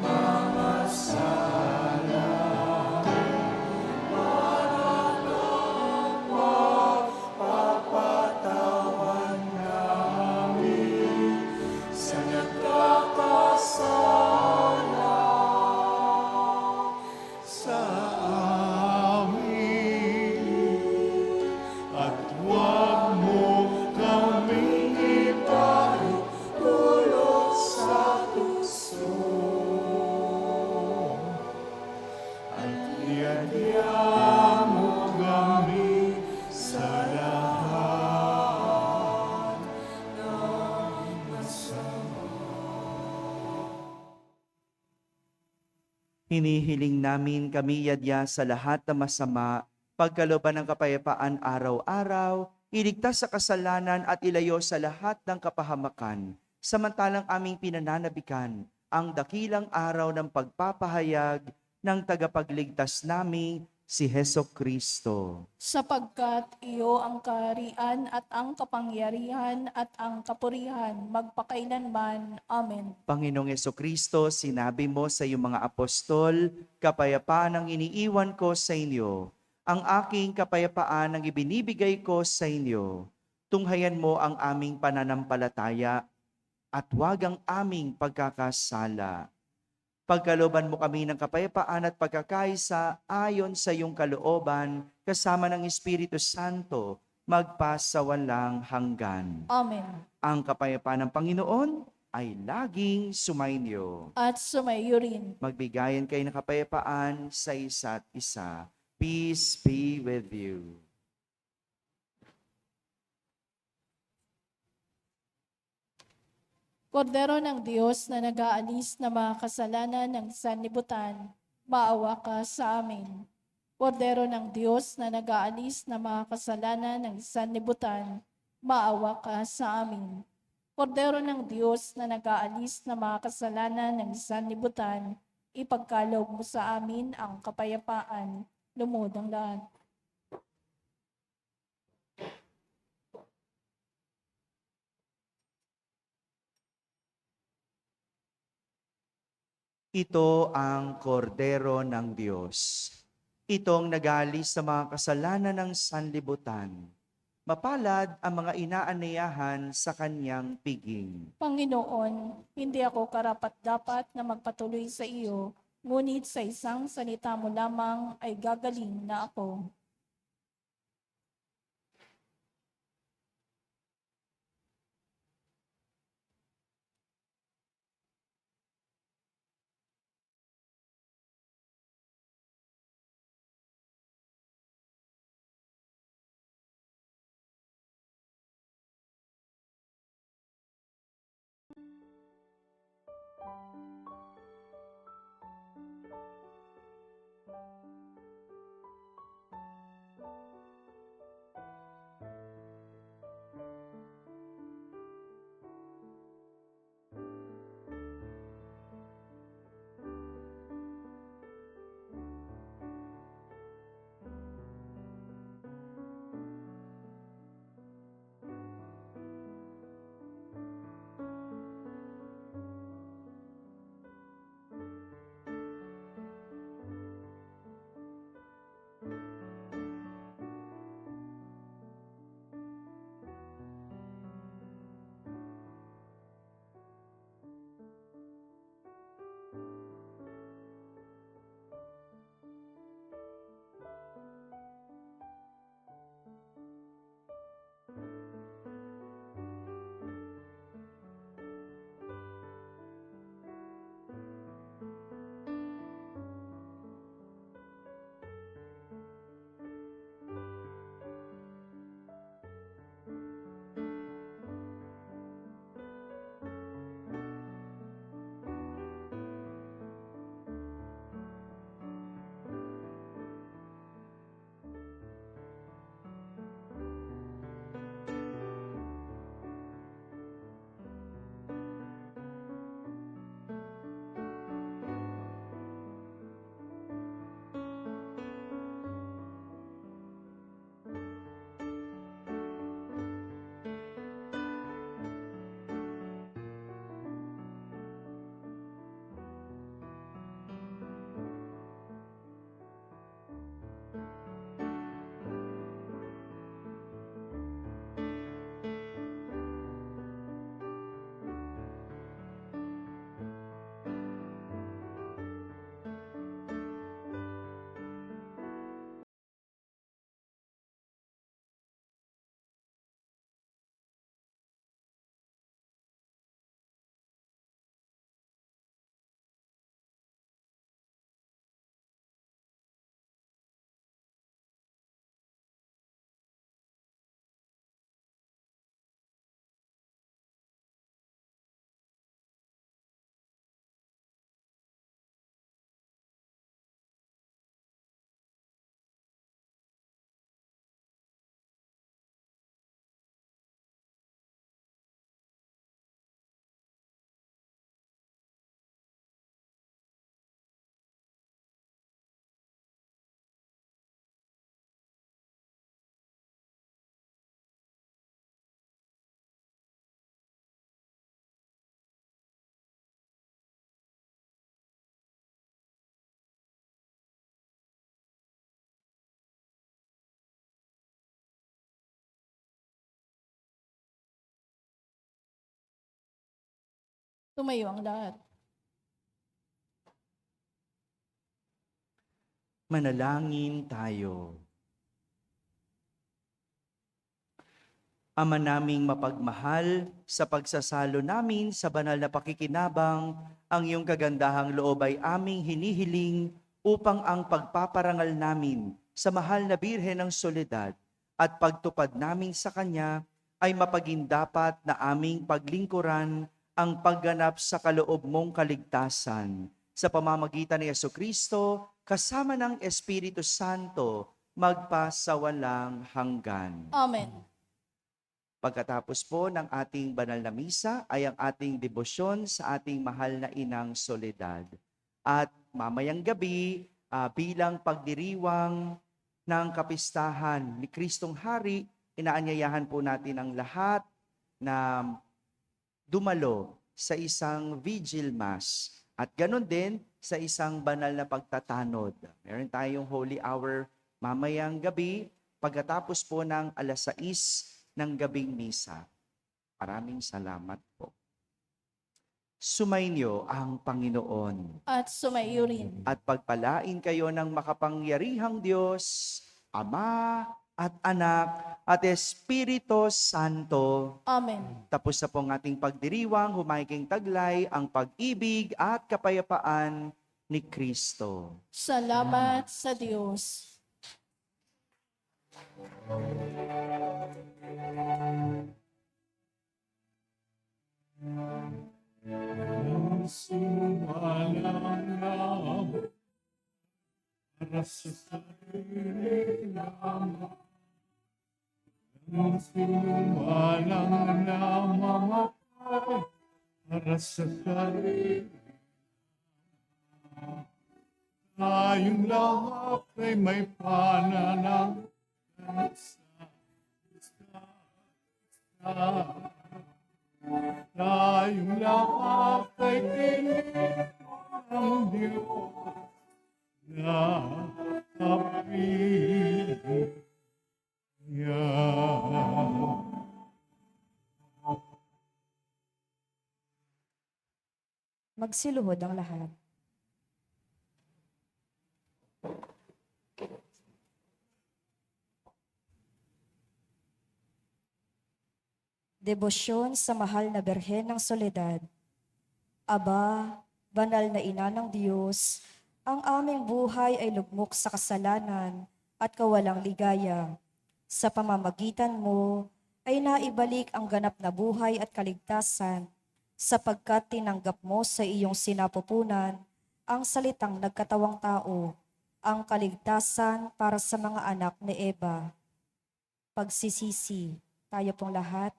mga sala para lang mapapatawan namin sa nagkakasala sa amin, at huwag mo kaming ipahintulot sa tukso, at iadya mo kami sa lahat ng masama. Hinihiling namin kami yadya sa lahat ng masama, pagkalooban ng kapayapaan araw-araw, iligtas sa kasalanan at ilayo sa lahat ng kapahamakan, samantalang aming pinananabikan ang dakilang araw ng pagpapahayag ng tagapagligtas naming si Hesukristo. Sapagkat iyo ang kaharian at ang kapangyarihan at ang kapurihan magpakailanman. Amen. Panginoong Hesukristo, sinabi mo sa iyong mga apostol, kapayapaan ang iniiwan ko sa inyo. Ang aking kapayapaan ang ibinibigay ko sa inyo. Tunghayan mo ang aming pananampalataya at huwag ang aming pagkakasala. Pagkalooban mo kami ng kapayapaan at pagkakaisa ayon sa iyong kalooban, kasama ng Espiritu Santo, magpa sa walang hanggan. Amen. Ang kapayapaan ng Panginoon ay laging sumainyo. at sumayo rin. Magbigayan kayo ng kapayapaan sa isa't isa. Peace be with you. Kordero ng Diyos na nag-aalis na mga kasalanan ng sanlibutan, maawa ka sa amin. Kordero ng Diyos na nag-aalis na mga kasalanan ng sanlibutan, maawa ka sa amin. Kordero ng Diyos na nag-aalis na mga kasalanan ng sanlibutan, ipagkaloob mo sa amin ang kapayapaan. Lumuhod ang lahat. Ito ang kordero ng Diyos. Itong nagalis sa mga kasalanan ng sanlibutan. Mapalad ang mga inaanayahan sa kanyang piging. Panginoon, hindi ako karapat-dapat na magpatuloy sa iyo, ngunit sa isang salita mo lamang ay gagaling na ako. Tumayo ang lahat. Manalangin tayo. Ama naming mapagmahal, sa pagsasalo namin sa banal na pakikinabang, ang iyong kagandahang loob ay aming hinihiling upang ang pagpaparangal namin sa mahal na Birhen ng Soledad at pagtupad namin sa Kanya ay mapagindapat na aming paglingkuran ang pagganap sa kaloob mong kaligtasan. Sa pamamagitan ni Jesucristo, kasama ng Espiritu Santo, magpasawalang hanggan. Amen. Pagkatapos po ng ating banal na misa ay ang ating debosyon sa ating mahal na Inang Soledad. At mamayang gabi, bilang pagdiriwang ng kapistahan ni Kristong Hari, inaanyayahan po natin ang lahat na dumalo sa isang vigil mass at ganon din sa isang banal na pagtatanod. Meron tayong holy hour mamayang gabi pagkatapos po ng 6:00 ng gabing misa. Maraming salamat po. Sumainyo ang Panginoon At sumaiyo rin. at pagpalain kayo ng makapangyarihang Diyos, Ama at Anak at Espiritu Santo. Amen. Tapos na po ang ating pagdiriwang, humahiking taglay ang pag-ibig at kapayapaan ni Kristo. Salamat sa Diyos. Ang sumalang naman para sa sarili lamang. Ang sumalang namamatay para sa sarili lamang. Tayong lahat ay may pananampalataya sa tayong lahat ay piling ng Diyos na kapiling niya. Magsiluhod ang lahat. Debosyon sa mahal na Birhen ng Soledad. Aba, banal na ina ng Diyos, ang aming buhay ay lugmok sa kasalanan at kawalang ligaya. Sa pamamagitan mo ay naibalik ang ganap na buhay at kaligtasan sapagkat tinanggap mo sa iyong sinapupunan ang salitang nagkatawang tao, ang kaligtasan para sa mga anak ni Eva. Pagsisisi, tayo pong lahat.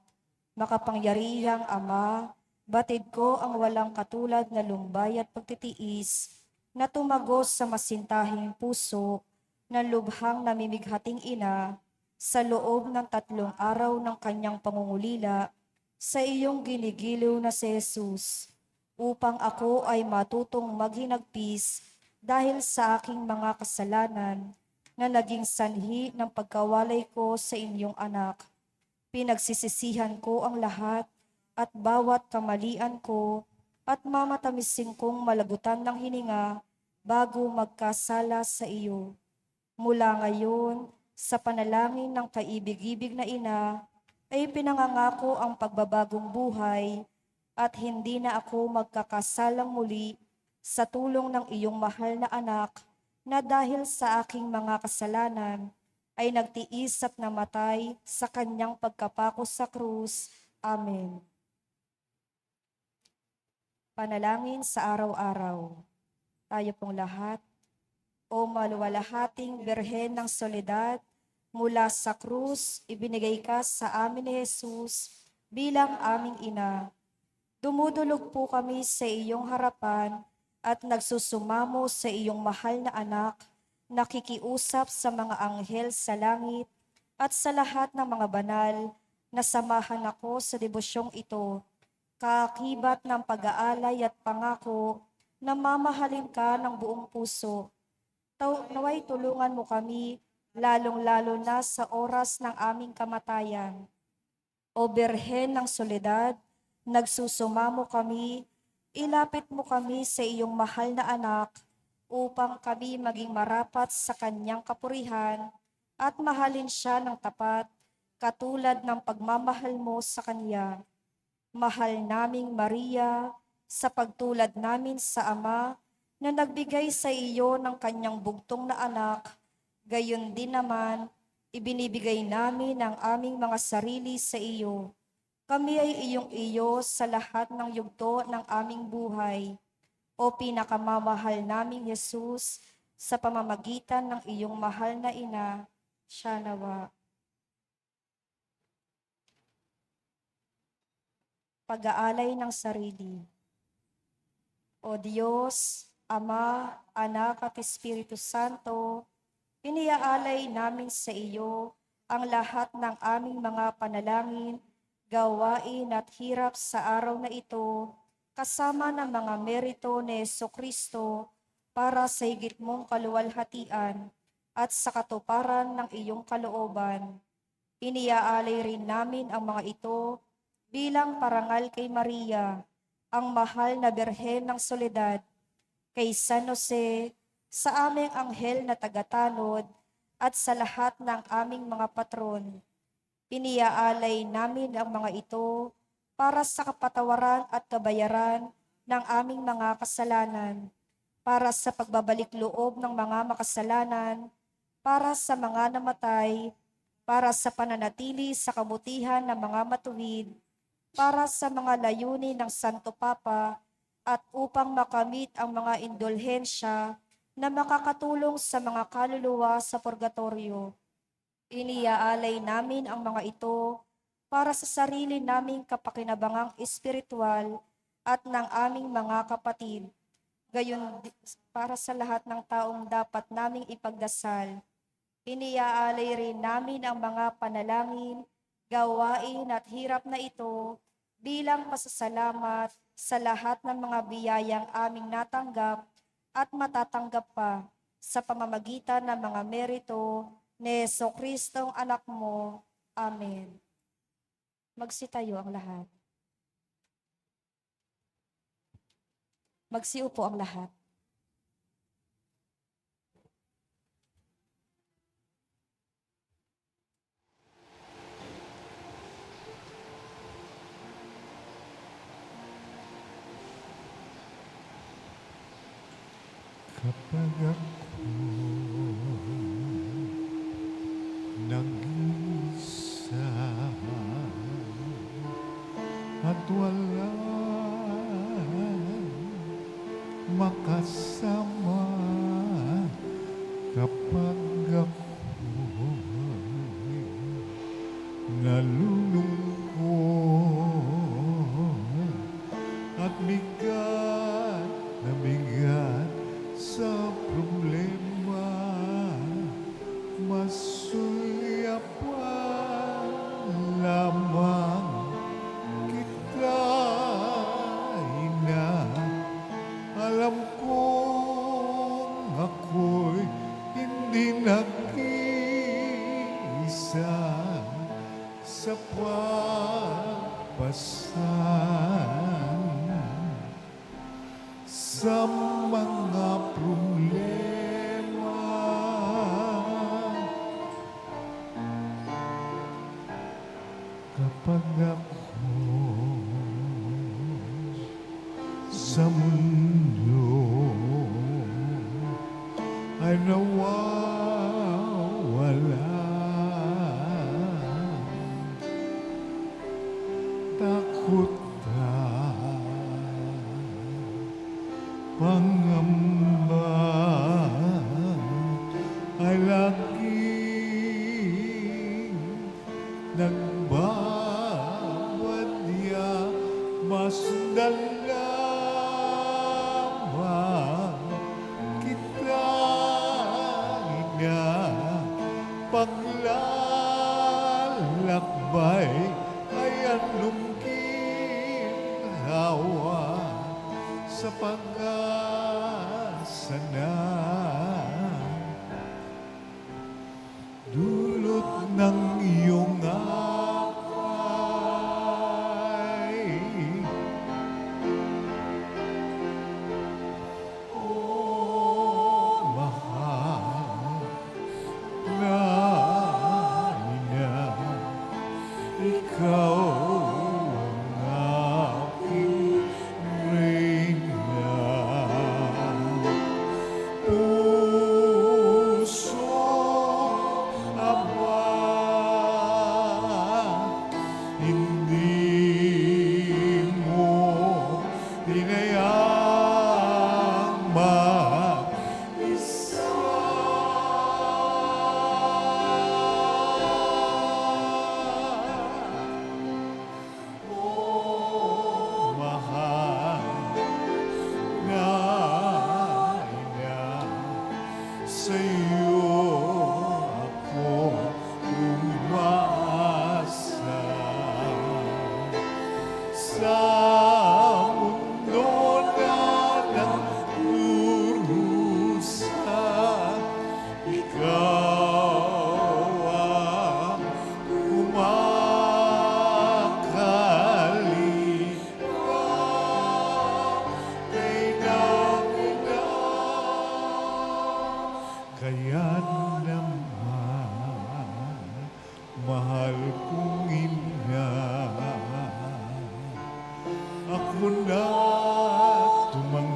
Makapangyarihang Ama, batid ko ang walang katulad na lumbay at pagtitiis na tumagos sa masintahing puso ng lubhang namimighating ina sa loob ng 3 araw ng kanyang pangungulila sa iyong ginigiliw na si Jesus, upang ako ay matutong maghinagpis dahil sa aking mga kasalanan na naging sanhi ng pagkawalay ko sa inyong anak. Pinagsisisihan ko ang lahat at bawat kamalian ko at mamatamisin kong malagutan ng hininga bago magkasala sa iyo. Mula ngayon, sa panalangin ng kaibig-ibig na ina, ay pinangangako ang pagbabagong buhay at hindi na ako magkakasalang muli sa tulong ng iyong mahal na anak na dahil sa aking mga kasalanan ay nagtiis at namatay sa kanyang pagkapako sa krus. Amen. Panalangin sa araw-araw. Tayo pong lahat. O maluwalhating Birhen ng Soledad, mula sa krus, ibinigay ka sa amin ni Jesus bilang aming ina. Dumudulog po kami sa iyong harapan at nagsusumamo sa iyong mahal na anak, nakikiusap sa mga anghel sa langit at sa lahat ng mga banal na samahan ako sa debosyong ito, kaakibat ng pag-aalay at pangako na mamahalin ka ng buong puso. Naway tulungan mo kami, lalong-lalo na sa oras ng aming kamatayan. O Birhen ng Soledad, nagsusumamo kami, ilapit mo kami sa iyong mahal na anak, upang kami maging marapat sa kanyang kapurihan at mahalin siya ng tapat katulad ng pagmamahal mo sa Kanya. Mahal naming Maria, sa pagtulad namin sa Ama na nagbigay sa iyo ng kanyang bugtong na anak, gayon din naman, ibinibigay namin ang aming mga sarili sa iyo. Kami ay iyong iyo sa lahat ng yugto ng aming buhay. O pinakamamahal naming Jesus, sa pamamagitan ng iyong mahal na ina, siya nawa. Pag-aalay ng sarili. O Diyos, Ama, Anak at Espiritu Santo, iniaalay namin sa iyo ang lahat ng aming mga panalangin, gawain at hirap sa araw na ito, kasama ng mga merito ni Jesucristo para sa higit mong kaluwalhatian at sa katuparan ng iyong kalooban. Iniaalay rin namin ang mga ito bilang parangal kay Maria, ang mahal na Birhen ng Soledad, kay San Jose, sa aming anghel na tagatanod, at sa lahat ng aming mga patron. Iniaalay namin ang mga ito para sa kapatawaran at kabayaran ng aming mga kasalanan, para sa pagbabalik loob ng mga makasalanan, para sa mga namatay, para sa pananatili sa kabutihan ng mga matuwid, para sa mga layunin ng Santo Papa, at upang makamit ang mga indulhensya na makakatulong sa mga kaluluwa sa purgatorio. Iniaalay namin ang mga ito para sa sarili naming kapakinabangang espiritual at ng aming mga kapatid, gayon para sa lahat ng taong dapat naming ipagdasal. Iniaalay rin namin ang mga panalangin, gawain at hirap na ito bilang pasasalamat sa lahat ng mga biyayang aming natanggap at matatanggap pa sa pamamagitan ng mga merito ni Jesucristong anak mo. Amen. Magsitayo ang lahat. Magsiupo ang lahat. Kapag ako nag-isa at wala makasama, kapag ako nalulungkot at bigat na bigat sa problema, masulyapan lamang kita, Ina. Alam kong ako'y hindi nag-iisa sa pagpasan sa mga problema. Kapag ako sa mundo ay nawawala, takot pangamba ay laging nagbabadya, masdan lamang kita, Ina. Paglalakbay ay anlungginhawa sa pag-asa na dulot ng iyong akay. Oh, mahal na Ina,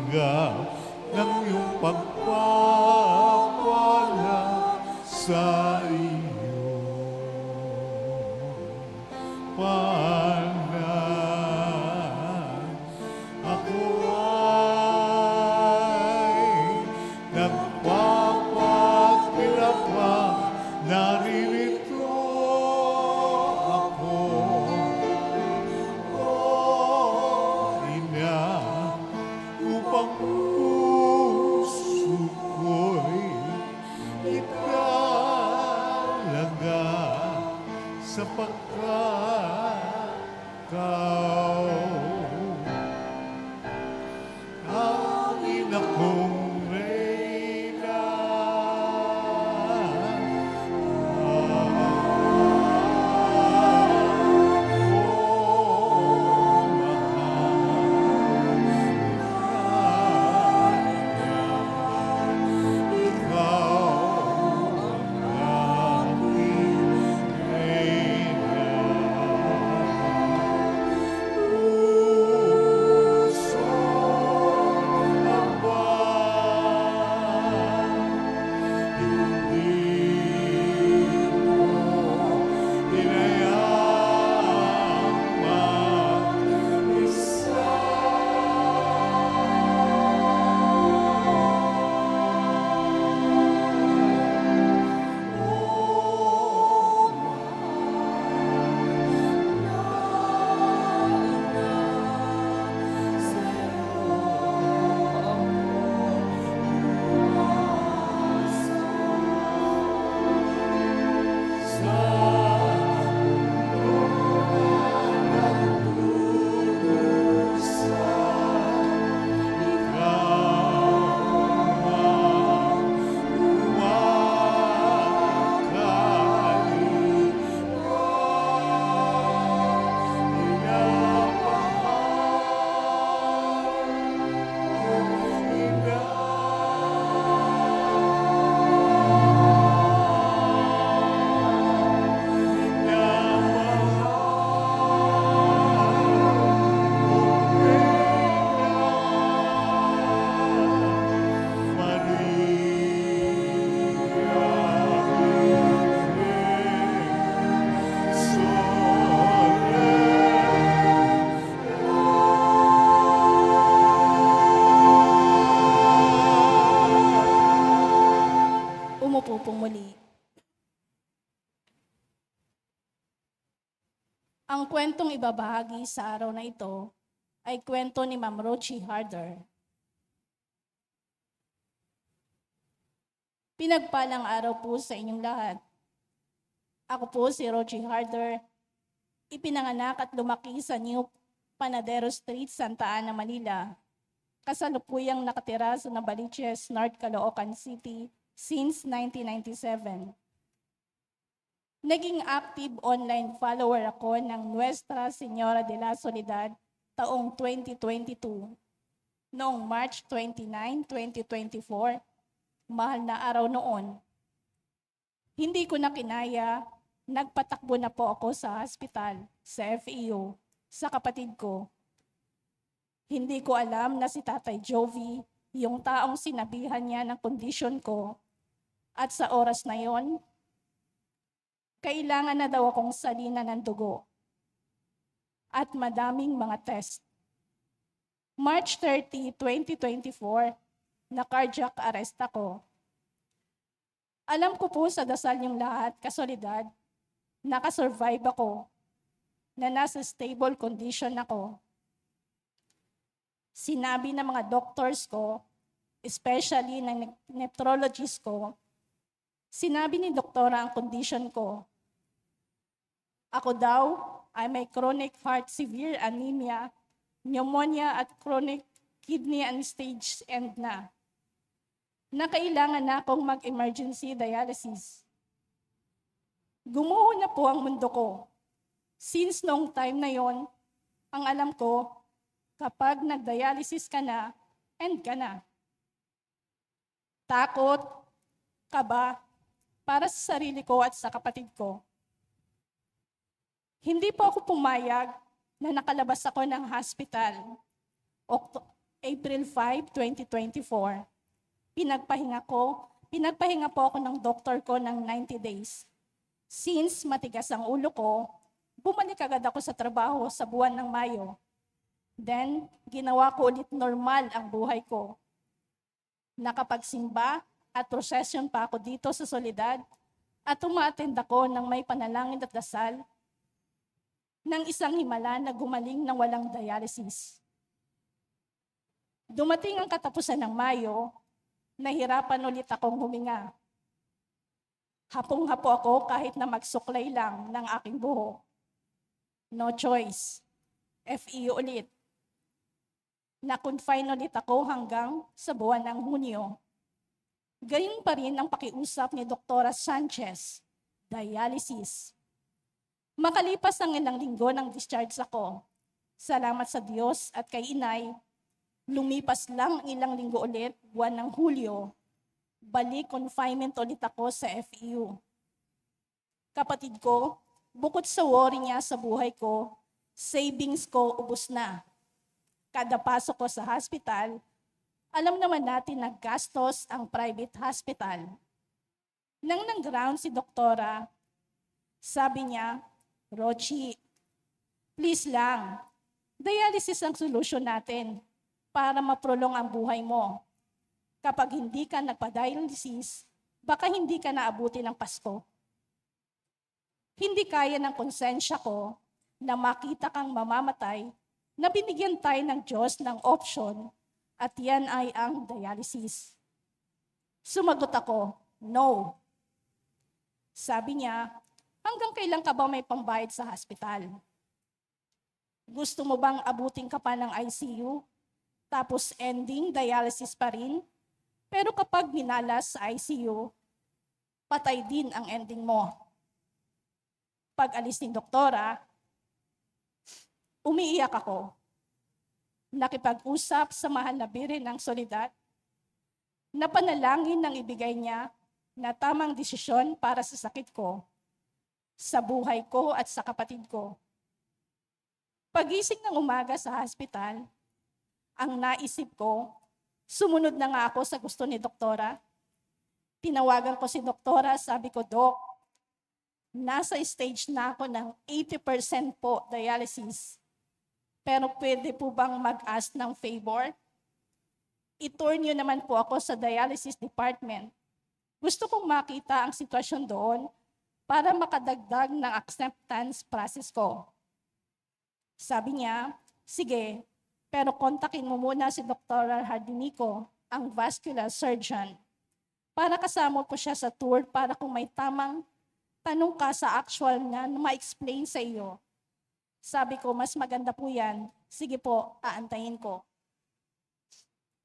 tanggap ng iyong pagpapala sa iyo. Panan, ako ay nagpapagpilapang naririto ako. O Ina, upang puso ko'y italaga sapagkat ang ina kong reyna. Umupo po muli. Ang kwentong ibabahagi sa araw na ito ay kwento ni Ma'am Rochi Harder. Pinagpalang araw po sa inyong lahat. Ako po si Rochi Harder, ipinanganak at lumaki sa New Panadero Street, Santa Ana, Manila. Kasalukuyang nakatira sa Navaliches, North Caloocan City since 1997. Naging active online follower ako ng Nuestra Señora de la Soledad taong 2022. Noong March 29, 2024, mahal na araw noon. Hindi ko na kinaya, nagpatakbo na po ako sa hospital, sa FEU, sa kapatid ko. Hindi ko alam na si Tatay Jovi, yung taong sinabihan niya ng kondisyon ko, at sa oras na yon, kailangan na daw akong salina ng dugo at madaming mga test. March 30, 2024, na cardiac arrest ako. Alam ko po sa dasal niyong lahat, kasolidad, nakasurvive ako, na nasa stable condition ako. Sinabi ng mga doctors ko, especially ng nephrologist ko, sinabi ni doktora ang condition ko. Ako daw ay may chronic heart severe anemia, pneumonia at chronic kidney and stage end na. Kailangan na akong mag-emergency dialysis. Gumuho na po ang mundo ko. Since noong time na yon, ang alam ko, kapag nag-dialysis ka na, end ka na. Takot, kaba, para sa sarili ko at sa kapatid ko. Hindi po ako pumayag na nakalabas ako ng hospital. April 5, 2024. Pinagpahinga po ako ng doktor ko ng 90 days. Since matigas ang ulo ko, bumalik agad ako sa trabaho sa buwan ng Mayo. Then, ginawa ko ulit normal ang buhay ko. Nakapagsimba at procession pa ako dito sa Soledad at umaattend ako ng may panalangin at dasal ng isang himala na gumaling ng walang dialysis. Dumating ang katapusan ng Mayo, nahirapan ulit akong huminga. Hapong-hapo ako kahit na magsuklay lang ng aking buhok. No choice. FEU ulit. Na-confine ulit ako hanggang sa buwan ng Hunyo. Gayun pa rin ang pakiusap ni Dr. Sanchez, dialysis. Makalipas ang ilang linggo ng discharge ako, salamat sa Diyos at kay Inay, lumipas lang ilang linggo ulit, buwan ng Hulyo, balik confinement ulit ako sa FEU. Kapatid ko, bukod sa worry niya sa buhay ko, savings ko ubos na. Kada pasok ko sa hospital, alam naman natin na gastos ang private hospital. Nang nang-ground si doktora, sabi niya, Rochi, please lang, dialysis ang solusyon natin para maprolong ang buhay mo. Kapag hindi ka nagpa-dialysis, baka hindi ka naabuti ng Pasko. Hindi kaya ng konsensya ko na makita kang mamamatay na binigyan tayo ng Diyos ng option at yan ay ang dialysis. Sumagot ako, no. Sabi niya, hanggang kailan ka ba may pambayad sa hospital? Gusto mo bang abutin ka pa ng ICU? Tapos ending dialysis pa rin? Pero kapag minalas sa ICU, patay din ang ending mo. Pag alis ni doktora, umiiyak ako. Nakipag-usap sa mahal na Birhen ng Soledad, napanalangin ng ibigay niya na tamang desisyon para sa sakit ko, sa buhay ko at sa kapatid ko. Pagising ng umaga sa hospital, ang naisip ko, sumunod na nga ako sa gusto ni doktora. Tinawagan ko si doktora, sabi ko, Dok, nasa stage na ako ng 80% po dialysis. Pero pwede po bang mag-ask ng favor? I-turn niyo naman po ako sa dialysis department. Gusto kong makita ang sitwasyon doon para makadagdag ng acceptance process ko. Sabi niya, sige, pero kontakin mo muna si Dr. Hardinico, ang vascular surgeon, para kasama ko siya sa tour para kung may tamang tanong ka sa actual niya na ma-explain sa iyo. Sabi ko, mas maganda po yan. Sige po, aantayin ko.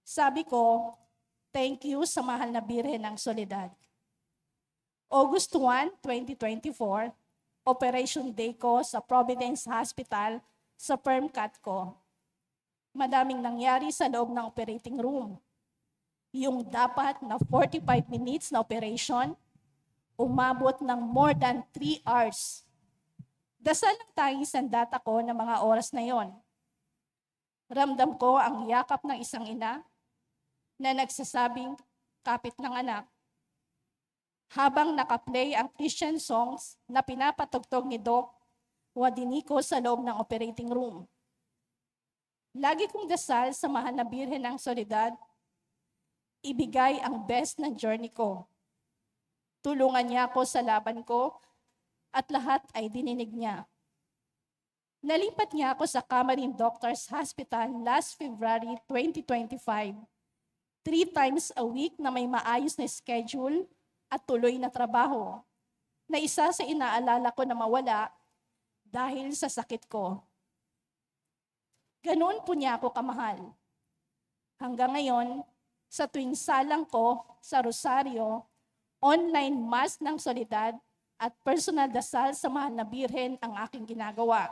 Sabi ko, thank you sa mahal na Birhen ng Soledad. August 1, 2024, operation day ko sa Providence Hospital sa perm cut ko. Madaming nangyari sa loob ng operating room. Yung dapat na 45 minutes na operation, umabot ng more than 3 hours. Dasal ng tangis ang data ko ng mga oras na yon. Ramdam ko ang yakap ng isang ina na nagsasabing kapit ng anak. Habang nakaplay ang Christian songs na pinapatugtog ni Doc Wadinico sa loob ng operating room. Lagi kong dasal sa mahal na Birhen ng Soledad, ibigay ang best ng journey ko. Tulungan niya ako sa laban ko at lahat ay dininig niya. Nalipat niya ako sa Camarin Doctors Hospital last February 2025. 3 times a week na may maayos na schedule at tuloy na trabaho, na isa sa inaalala ko na mawala dahil sa sakit ko. Ganoon po niya ako kamahal. Hanggang ngayon, sa tuwing salang ko sa Rosario, online mass ng Soledad at personal dasal sa mahal na Birhen ang aking ginagawa.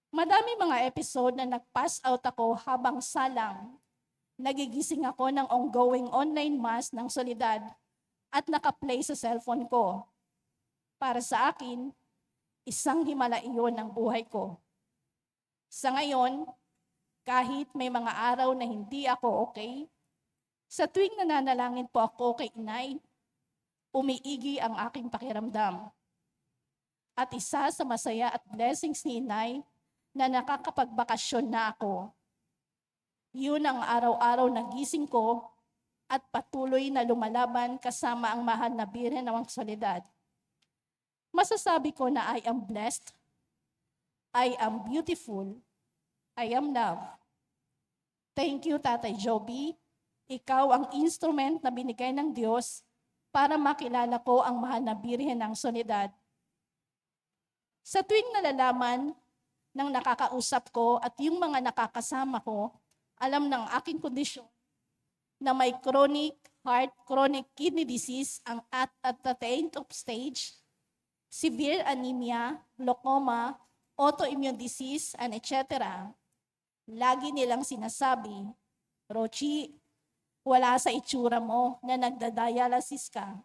Madami mga episode na nag-pass out ako habang salang. Nagigising ako ng ongoing online mass ng Soledad at nakaplay sa cellphone ko. Para sa akin, isang himala iyon ng buhay ko. Sa ngayon, Kahit may mga araw na hindi ako okay, sa tuwing nananalangin po ako kay Inay, umiigi ang aking pakiramdam. At isa sa masaya at blessings ni Inay na nakakapagbakasyon na ako. Yun ang araw-araw na gising ko at patuloy na lumalaban kasama ang mahal na Birhen ng Soledad. Masasabi ko na I am blessed, I am beautiful, I am loved. Thank you, Tatay Joby. Ikaw ang instrument na binigay ng Diyos para makilala ko ang mahal na Birhen ng Soledad. Sa tuwing nalalaman ng nakakausap ko at yung mga nakakasama ko, alam ng aking kondisyon na may chronic heart, chronic kidney disease ang at the end of stage, severe anemia, glaucoma, autoimmune disease, and etc. Lagi nilang sinasabi, Rochi, wala sa itsura mo na nagda-dialysis ka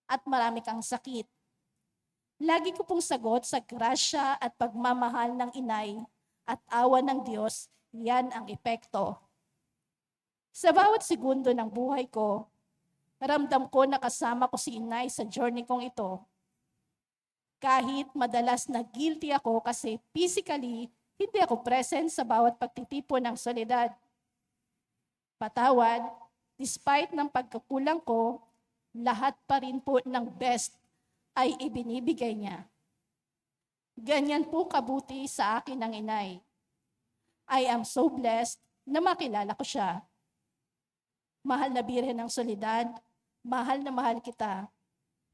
at marami kang sakit. Lagi ko pong sagot sa grasya at pagmamahal ng Inay at awa ng Diyos, yan ang epekto. Sa bawat segundo ng buhay ko, ramdam ko na kasama ko si Inay sa journey kong ito. Kahit madalas na guilty ako kasi physically, hindi ako present sa bawat pagtitipon ng soledad. Patawad, despite ng pagkakulang ko, lahat pa rin po ng best ay ibinibigay niya. Ganyan po kabuti sa akin ng Inay. I am so blessed na makilala ko siya. Mahal na Birhen ng Soledad, mahal na mahal kita.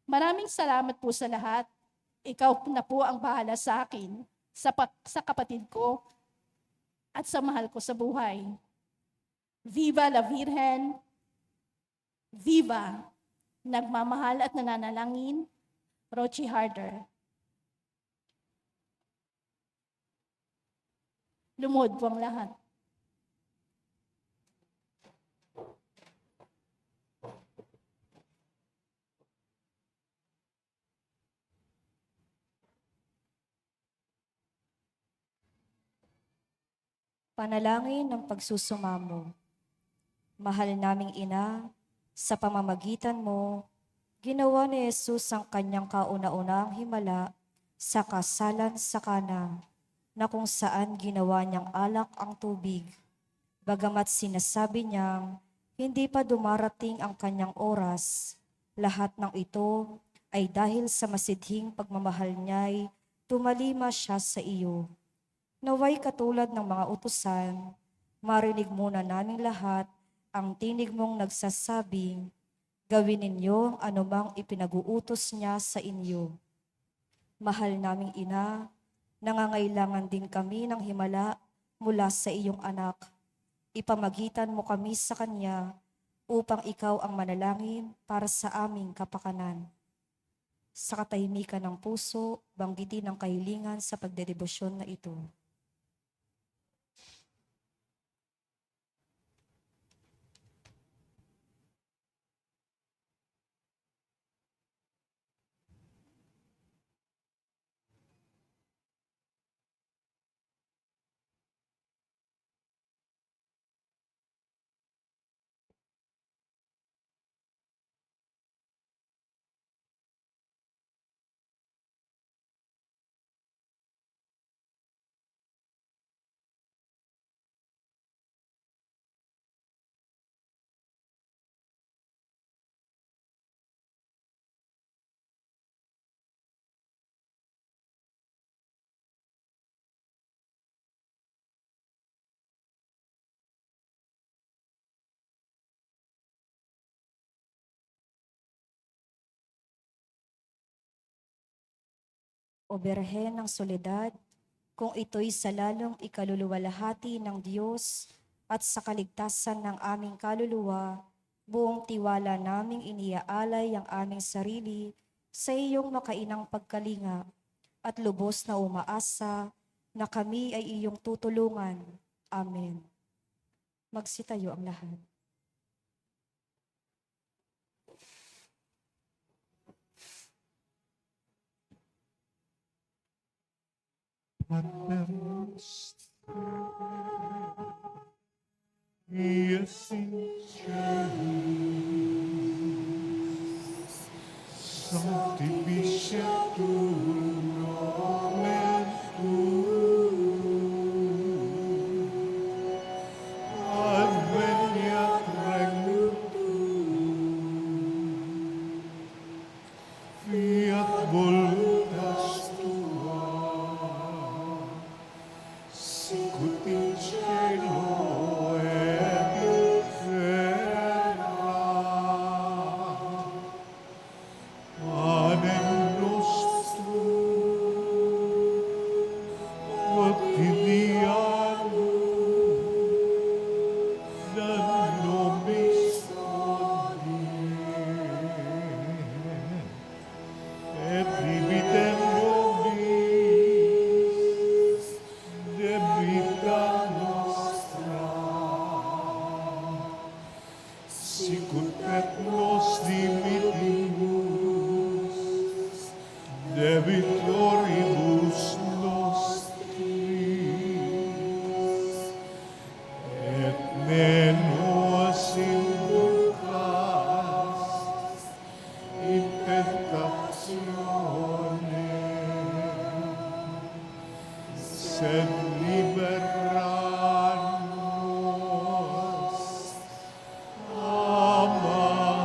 Maraming salamat po sa lahat. Ikaw na po ang bahala sa akin, sa kapatid ko, at sa mahal ko sa buhay. Viva la Virgen! Viva! Nagmamahal at nananalangin, Rochi Harder. Lumuhod po ang lahat. Panalangin ng pagsusumamo. Mahal naming Ina, sa pamamagitan mo, ginawa ni Jesus ang kanyang kauna-unahang himala sa kasalan sa Kana, na kung saan ginawa niyang alak ang tubig. Bagamat sinasabi niyang hindi pa dumarating ang kanyang oras, lahat ng ito ay dahil sa masidhing pagmamahal niya'y tumalima siya sa iyo. Naway katulad ng mga utusan, marinig muna naming lahat ang tinig mong nagsasabing, gawin ninyo ang anumang ipinag-uutos niya sa inyo. Mahal naming Ina, nangangailangan din kami ng himala mula sa iyong anak. Ipamagitan mo kami sa kanya upang ikaw ang manalangin para sa aming kapakanan. Sa katahimikan ng puso, banggitin ang kahilingan sa pagdedebosyon na ito. O Birhen ng Soledad, kung ito'y sa lalong ikaluluwalhati ng Diyos at sa kaligtasan ng aming kaluluwa, buong tiwala naming iniaalay ang aming sarili sa iyong makainang pagkalinga at lubos na umaasa na kami ay iyong tutulungan. Amen. Magsitayo ang lahat. At the most Sanctificatur nomen tuum. Adveniat regnum tuum. Fiat voluntas tua. Sicut in cielo et in terra. Panem nostrum quotidianum da nobis hodie, et dimitte nobis debita nostra, sicut et nos dimittimus debitoribus nostris, et ne nos inducas in tentationem, sed libera nos a malo.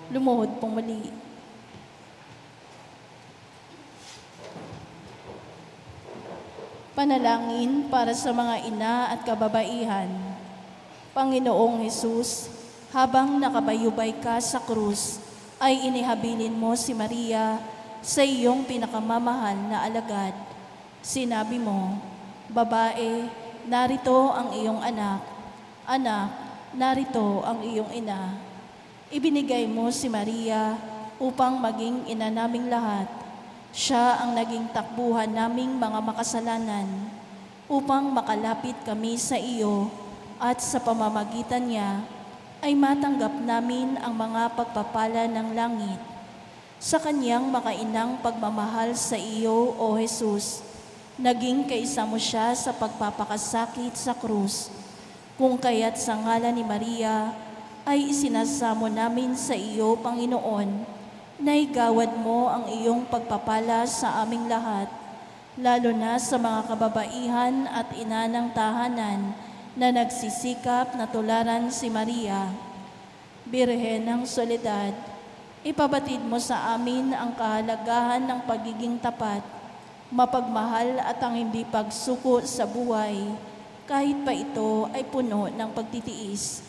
Lumuhod pong muli. Panalangin para sa mga ina at kababaihan. Panginoong Hesus, habang nakabayubay ka sa krus, ay inihabilin mo si Maria sa iyong pinakamamahal na alagad. Sinabi mo, "Babae, narito ang iyong anak. Anak, narito ang iyong ina." Ibinigay mo si Maria upang maging ina naming lahat. Siya ang naging takbuhan naming mga makasalanan upang makalapit kami sa iyo at sa pamamagitan niya ay matanggap namin ang mga pagpapala ng langit. Sa kanyang makainang pagmamahal sa iyo, O Jesus, naging kaisa mo siya sa pagpapakasakit sa krus. Kung kaya't sa ngalan ni Maria ay isinasamo namin sa iyo, Panginoon, na igawad mo ang iyong pagpapala sa aming lahat, lalo na sa mga kababaihan at ina ng tahanan na nagsisikap na tularan si Maria. Birhen ng Soledad, ipabatid mo sa amin ang kahalagahan ng pagiging tapat, mapagmahal at ang hindi pagsuko sa buhay, kahit pa ito ay puno ng pagtitiis.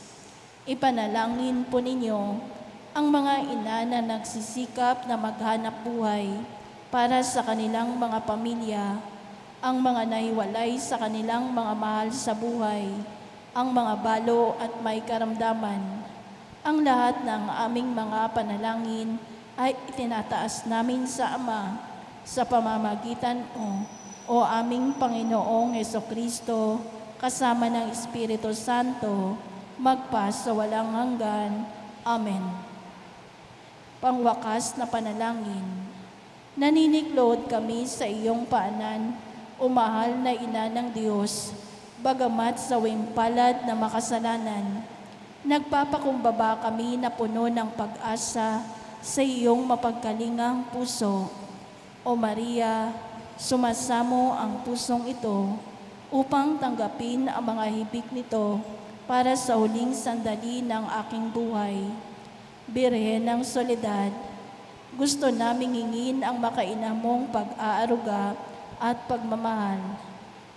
Ipanalangin po ninyo ang mga ina na nagsisikap na maghanap buhay para sa kanilang mga pamilya, ang mga nahiwalay sa kanilang mga mahal sa buhay, ang mga balo at may karamdaman. Ang lahat ng aming mga panalangin ay itinataas namin sa Ama sa pamamagitan o aming Panginoong Hesukristo kasama ng Espiritu Santo magpa sa walang hanggan. Amen. Pangwakas na panalangin. Naniniklod kami sa iyong paanan, o mahal na ina ng Diyos, bagamat sa wimpalad na makasalanan. Nagpapakumbaba kami na puno ng pag-asa sa iyong mapagkalingang puso. O Maria, sumasamo ang pusong ito upang tanggapin ang mga hibik nito para sa huling sandali ng aking buhay. Birhen ng Soledad, gusto naming hingin ang makaina mong pag-aaruga at pagmamahal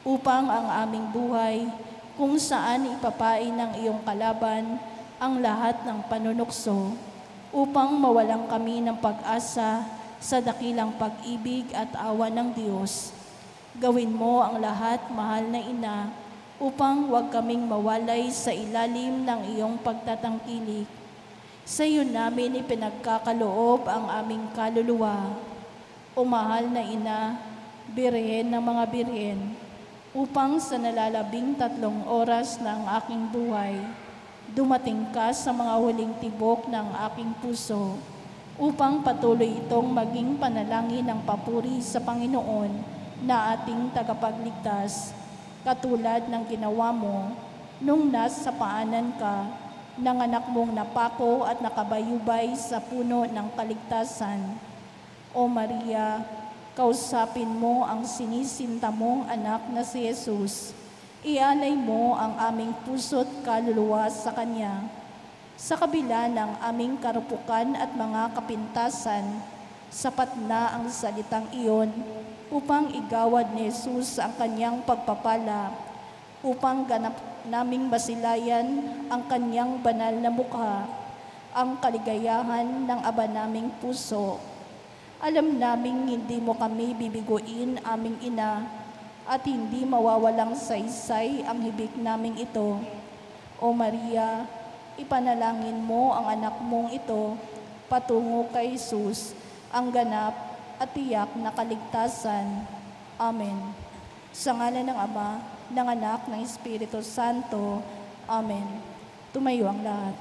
upang ang aming buhay kung saan ipapain ng iyong kalaban ang lahat ng panunukso upang mawalan kami ng pag-asa sa dakilang pag-ibig at awa ng Diyos. Gawin mo ang lahat, mahal na ina, upang huwag kaming mawalay sa ilalim ng iyong pagtatangkilik. Sa iyo namin ipinagkakaloob ang aming kaluluwa. O mahal na ina, birhen ng mga birhen, upang sa nalalabing 3 oras ng aking buhay, dumating ka sa mga huling tibok ng aking puso, upang patuloy itong maging panalangin ng papuri sa Panginoon na ating tagapagligtas, katulad ng ginawa mo nung nasa paanan ka ng anak mong napako at nakabayubay sa puno ng kaligtasan. O Maria, kausapin mo ang sinisinta mong anak na si Jesus. Ialay mo ang aming puso't kaluluwa sa Kanya. Sa kabila ng aming karupukan at mga kapintasan, sapat na ang salitang iyon upang igawad ni Jesus ang Kanyang pagpapala, upang ganap naming basilayan ang Kanyang banal na mukha, ang kaligayahan ng aba naming puso. Alam naming hindi mo kami bibiguin, aming ina, at hindi mawawalang saysay ang hibik naming ito. O Maria, ipanalangin mo ang anak mong ito patungo kay Jesus, ang ganap at tiyak na kaligtasan. Amen. Sa ngalan ng Ama, ng Anak, ng Espiritu Santo. Amen. Tumayo ang lahat.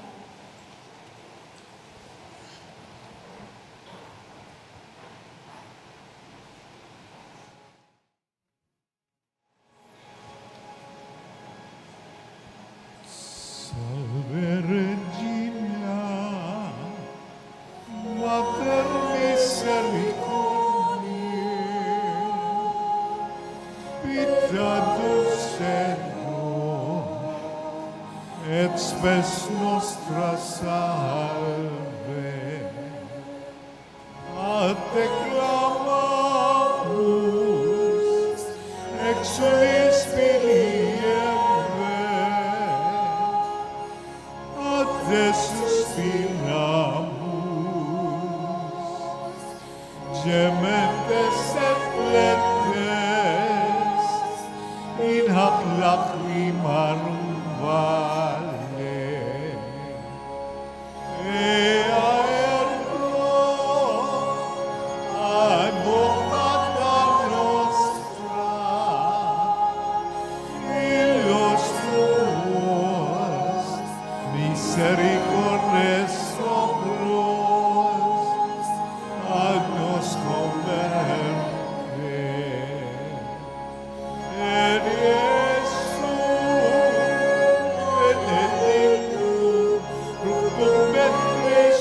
Salve Regina, Mater Misericordiae, Vita Dulcedo, et spes nostra salve. A te clamamus, exulis Filiemme, a te suspiramus, gementes et plentes, in hac lacrimarum vale. Ea ergo, advocata nostra, illos tuos, misericordes sopros, ad nos converte. Et Iesu, benedictum, fructum ventris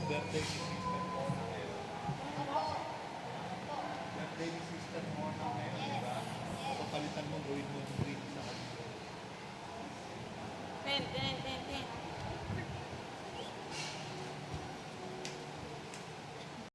birthday ni Sister Mona ngayon. Birthday ni Sister Mona ngayon, di ba? Papalitan mo, gawin mo yung green sa kanila. Pen.